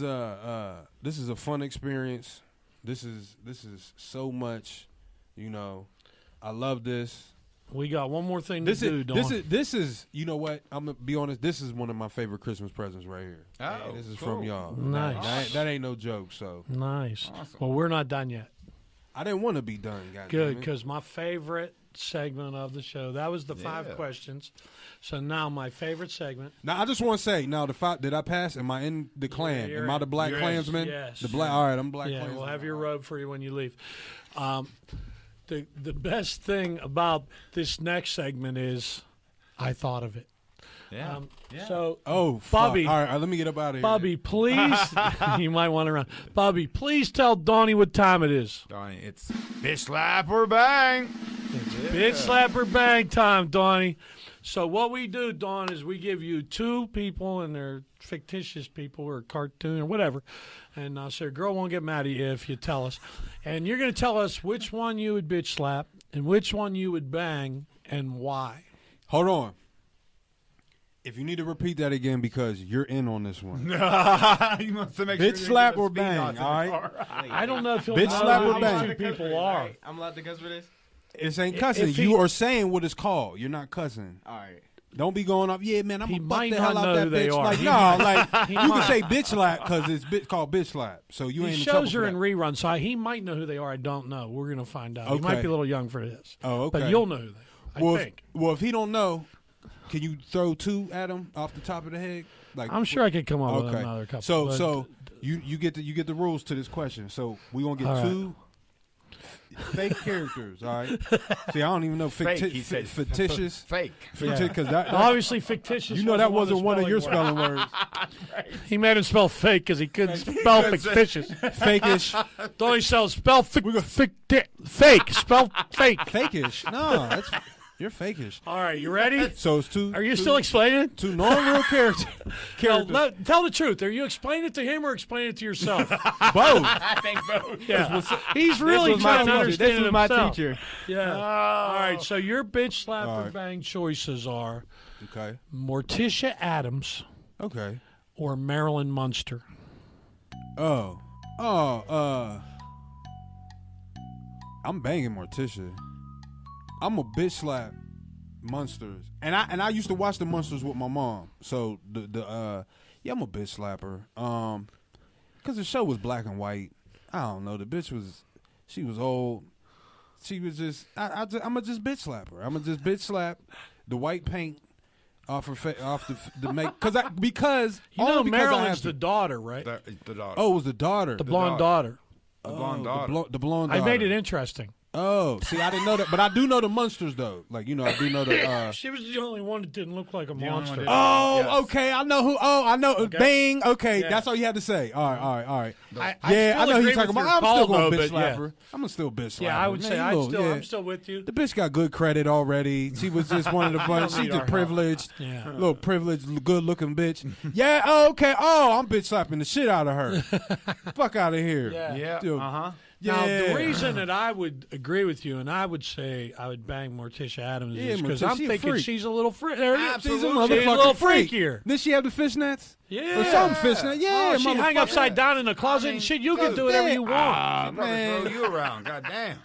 a fun experience. This is so much, you know. I love this. We got one more thing to do, Dawn. This is, you know what? I'm going to be honest. This is one of my favorite Christmas presents right here. Oh, this is cool. from y'all. Nice. That ain't no joke, so. Nice. Awesome. Well, we're not done yet. I didn't want to be done, guys. Good, because my favorite segment of the show, that was the 5 questions. So now my favorite segment. Now, I just want to say, now, did I pass? Am I in the Klan? Am I the Black Klansman? Yes. All right, I'm Black Yeah, Klansman. we'll have your robe for you when you leave. The best thing about this next segment is I thought of it. Yeah. So, Bobby. Fuck. All right, let me get up out of here. Bobby, please. You might want to run. Bobby, please tell Donnie what time it is. Donnie, it's bitch slap or bang. Bitch slap or bang time, Donnie. So what we do, Dawn, is we give you 2 people, and they're fictitious people or cartoon or whatever. And so a girl won't get mad at you if you tell us. And you're going to tell us which one you would bitch slap and which one you would bang and why. Hold on. If you need to repeat that again because you're in on this one. You must make bitch sure slap or bang, all right? I don't know if he'll Bitch know slap who or these bang. 2 people are. I'm allowed to cuss for this? This ain't cussing. You are saying what it's called. You're not cussing. All right. Don't be going off, yeah, man, I'm He going to fuck might the not hell out know that who they bitch. are. Like, He no, might. like, He you can might. say bitch slap because it's called bitch slap. So you ain't These in trouble shows for are that. in reruns, so he might know who they are. I don't know. We're going to find out. He Okay. might be a little young for this. Oh, okay. But you'll know who they are, I think. Well, if he don't know, can you throw 2 at him off the top of the head? Like, I'm sure I could come up with another couple. So you get the rules to this question. So we gonna get 2 fake characters. All right. See, I don't even know fictitious. Fake. Because that Obviously fictitious. you know that wasn't one of your spelling words. He made him spell fake because he couldn't spell fictitious. Fakeish. Don't he spell fake? Spell fake. Fakeish. No, you're fakeish. All right, you ready? So it's 2. Are you still explaining it? 2 non-real characters. Tell the truth. Are you explaining it to him or explaining it to yourself? Both. I think both. Yeah. He's really trying to understand This was himself. my teacher. Yeah. All right, so your bitch slap or bang choices are Okay. Morticia Addams Okay. or Marilyn Munster. I'm banging Morticia. I'm a bitch slap Munsters, and I used to watch the Munsters with my mom. So I'm a bitch slapper. Cause the show was black and white. I don't know. The bitch was old. She was just I'm a just bitch slapper. I'm a just bitch slap the white paint off the make because You know Marilyn's I have the daughter, right? The daughter. Oh, it was the daughter. The blonde daughter. The blonde daughter. The blonde daughter. I made it interesting. Oh, see, I didn't know that, but I do know the Munsters though. Like, you know, I do know the. She was the only one that didn't look like a only monster. one Oh, Yes. okay. I know who. Oh, I know. Okay. Bang. Okay, Yeah. that's all you had to say. All right. I Yeah, I still know who agree you're talking with about. your I'm still call, going to though, bitch but yeah. slapper. I'm going to still bitch slapper. Yeah, I would say I'm still with you. The bitch got good credit already. She was just one of the bunch. She's need our a help. privileged, Yeah. little privileged, good looking bitch. Yeah. Oh, okay. Oh, I'm bitch slapping the shit out of her. Fuck out of here. Yeah. Still- Now, Yeah. the reason that I would agree with you and I would say I would bang Morticia Addams Yeah, is because Morticia, I'm she a thinking freak. she's a little freak. There it is. She's a She's a little motherfucking freak. freakier. Did she have the fishnets? Yeah. Or some fishnet? Yeah. Oh, she hang motherfucker. upside down in the closet and shit. You can do whatever you want. Ah, Probably man. throw you around. God damn.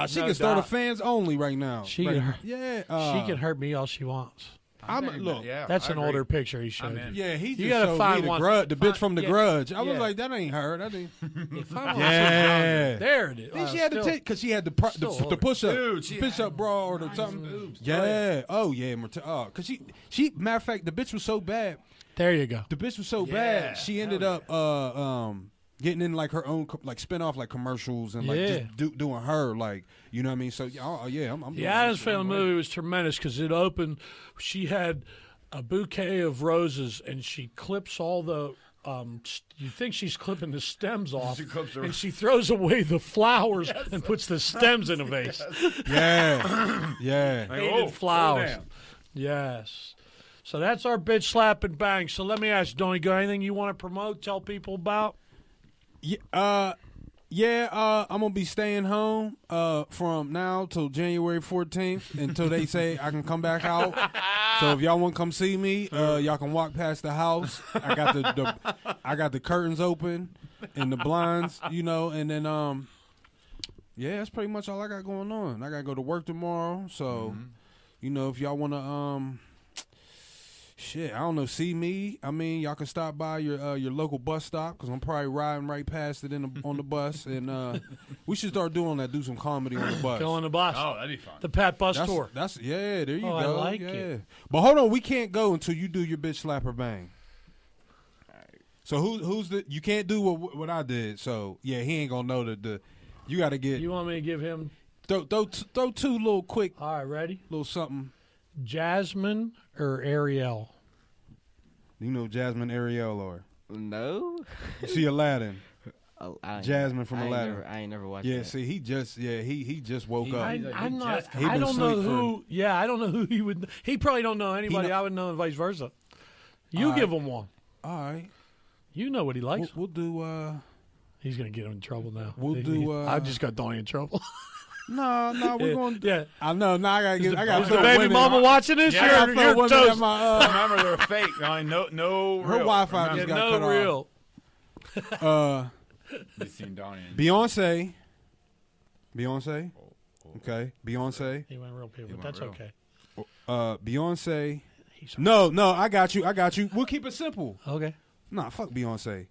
She can start a fans only right now. She right. She can hurt me all she wants. That's an older picture he showed you. Yeah, he you just gotta showed find me one. the bitch from The Grudge. I was like, that ain't her. That ain't. If I'm there it is. She had to take because she had the push up, push up bra or something. Yeah. Oh yeah. Because she matter of fact, the bitch was so bad. There you go. The bitch was so bad. She ended up getting in like her own like spinoff like commercials and like just doing her like you know what I mean. So I'm the Addams Family movie was tremendous because it opened. She had a bouquet of roses and she clips all the. You think she's clipping the stems off, and she throws away the flowers and puts the stems in a vase. Yeah. Painted flowers. Yes. So that's our bitch slap and bang. So let me ask you, Donnie, got anything you want to promote? Tell people about? I'm gonna be staying home from now till January 14th until they say I can come back out. So if y'all want to come see me, y'all can walk past the house. I got the curtains open and the blinds, you know, and then that's pretty much all I got going on. I gotta go to work tomorrow, so you know if y'all wanna I don't know. See me. I mean, y'all can stop by your local bus stop because I'm probably riding right past it on the bus, and we should start doing that. Do some comedy on the bus. Go on the bus. Oh, that'd be fun. The Pat Bus Tour. There you go. I like it. But hold on, we can't go until you do your bitch slap or bang. All right. So who's the? You can't do what I did. So he ain't gonna know the. You got to get. You want me to give him? Throw two little quick. All right, ready? Little something. Jasmine or Ariel? You know Jasmine Ariel or? No. See Aladdin. Jasmine from Aladdin. Aladdin. I ain't never watched. Yeah, that. see, he just woke up. I don't know who. Yeah, I don't know who he would. He probably don't know anybody. I would know, and vice versa. You give him one. All right. You know what he likes. We'll do. He's gonna get him in trouble now. We'll do. I just got Donnie in trouble. No, we're going to. Yeah. I know. Now I got. Is the baby mama watching this? Yeah, you're toast. Remember, they're fake. No. Her Wi-Fi just got cut real. off. You seen Donnie? Beyonce. Okay. Beyonce. He went real people, but that's okay. Beyonce. No, I got you. We'll keep it simple. Okay. Nah, fuck Beyonce.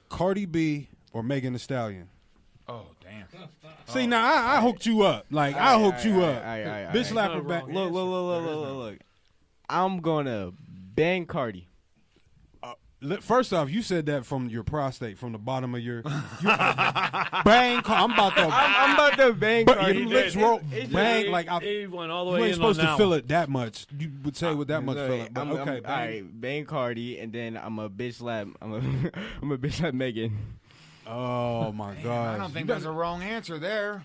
Cardi B or Megan Thee Stallion. Oh, damn. See, now I hooked you up. Like, I hooked you up. Bitch slapper back. Look. I'm going to bang Cardi. First off, you said that from your prostate, from the bottom of your bang. I'm about to bang Cardi. Your lips roll bang like he went all the way you ain't supposed to feel one. it that much. You would say with that much feeling. But okay, all right, bang Cardi, and then I'm a bitch slap. I'm a bitch slap Megan. Oh my God! I don't think there's a wrong answer there.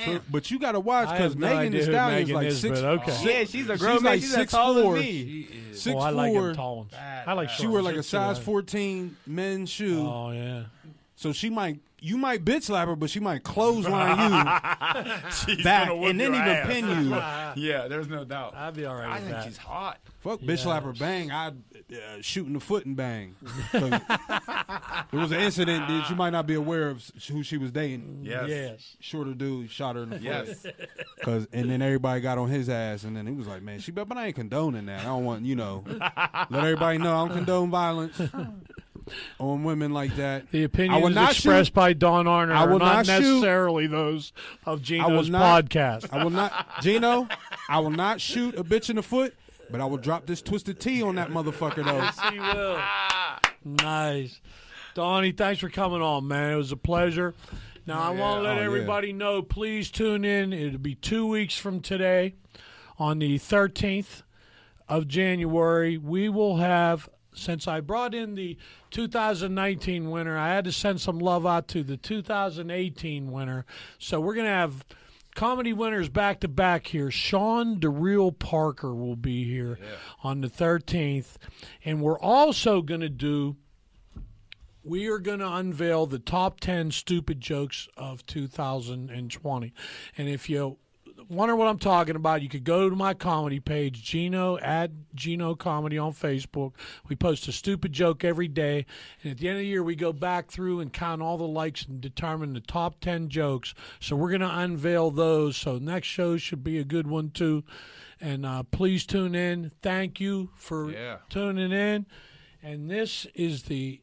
So, but you got to watch because Megan Thee Stallion is like 6. Okay. Yeah, she's a girl. Like she's 6'4". She is 6'4". I like them tall ones. I like. She wear like a size 14 men's shoe. Oh yeah. So you might bitch slap her, but she might clothesline you back and then even pin you. Yeah, there's no doubt. I'd be all right with that. I think she's hot. Fuck bitch slapper bang. I'd shoot in the foot and bang. There was an incident that you might not be aware of who she was dating. Yes. Shorter dude shot her in the foot. Yes. And then everybody got on his ass, and then he was like, man, but I ain't condoning that. I don't want, let everybody know I don't condone violence on women like that. The opinions expressed by Don Arner are not necessarily those of Geno's podcast. I will not, Geno, I will not shoot a bitch in the foot, but I will drop this Twisted Tea on that motherfucker, though. Yes, he will. Nice. Donnie, thanks for coming on, man. It was a pleasure. Now, I want to let everybody know, please tune in. It'll be 2 weeks from today on the 13th of January. We will have, since I brought in the 2019 winner, I had to send some love out to the 2018 winner. So we're going to have comedy winners back-to-back here. Sean DeReal Parker will be here on the 13th. And we're also going to we are going to unveil the top 10 stupid jokes of 2020. And wonder what I'm talking about, you could go to my comedy page, Geno, at Geno Comedy on Facebook. We post a stupid joke every day, and at the end of the year, we go back through and count all the likes and determine the top 10 jokes. So we're going to unveil those. So next show should be a good one, too. And please tune in. Thank you for tuning in. And this is the...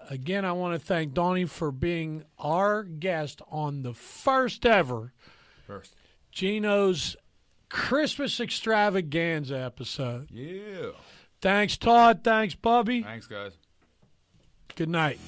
again, I want to thank Donnie for being our guest on the first ever Geno's Christmas Extravaganza episode. Yeah. Thanks, Todd. Thanks, Bubby. Thanks, guys. Good night.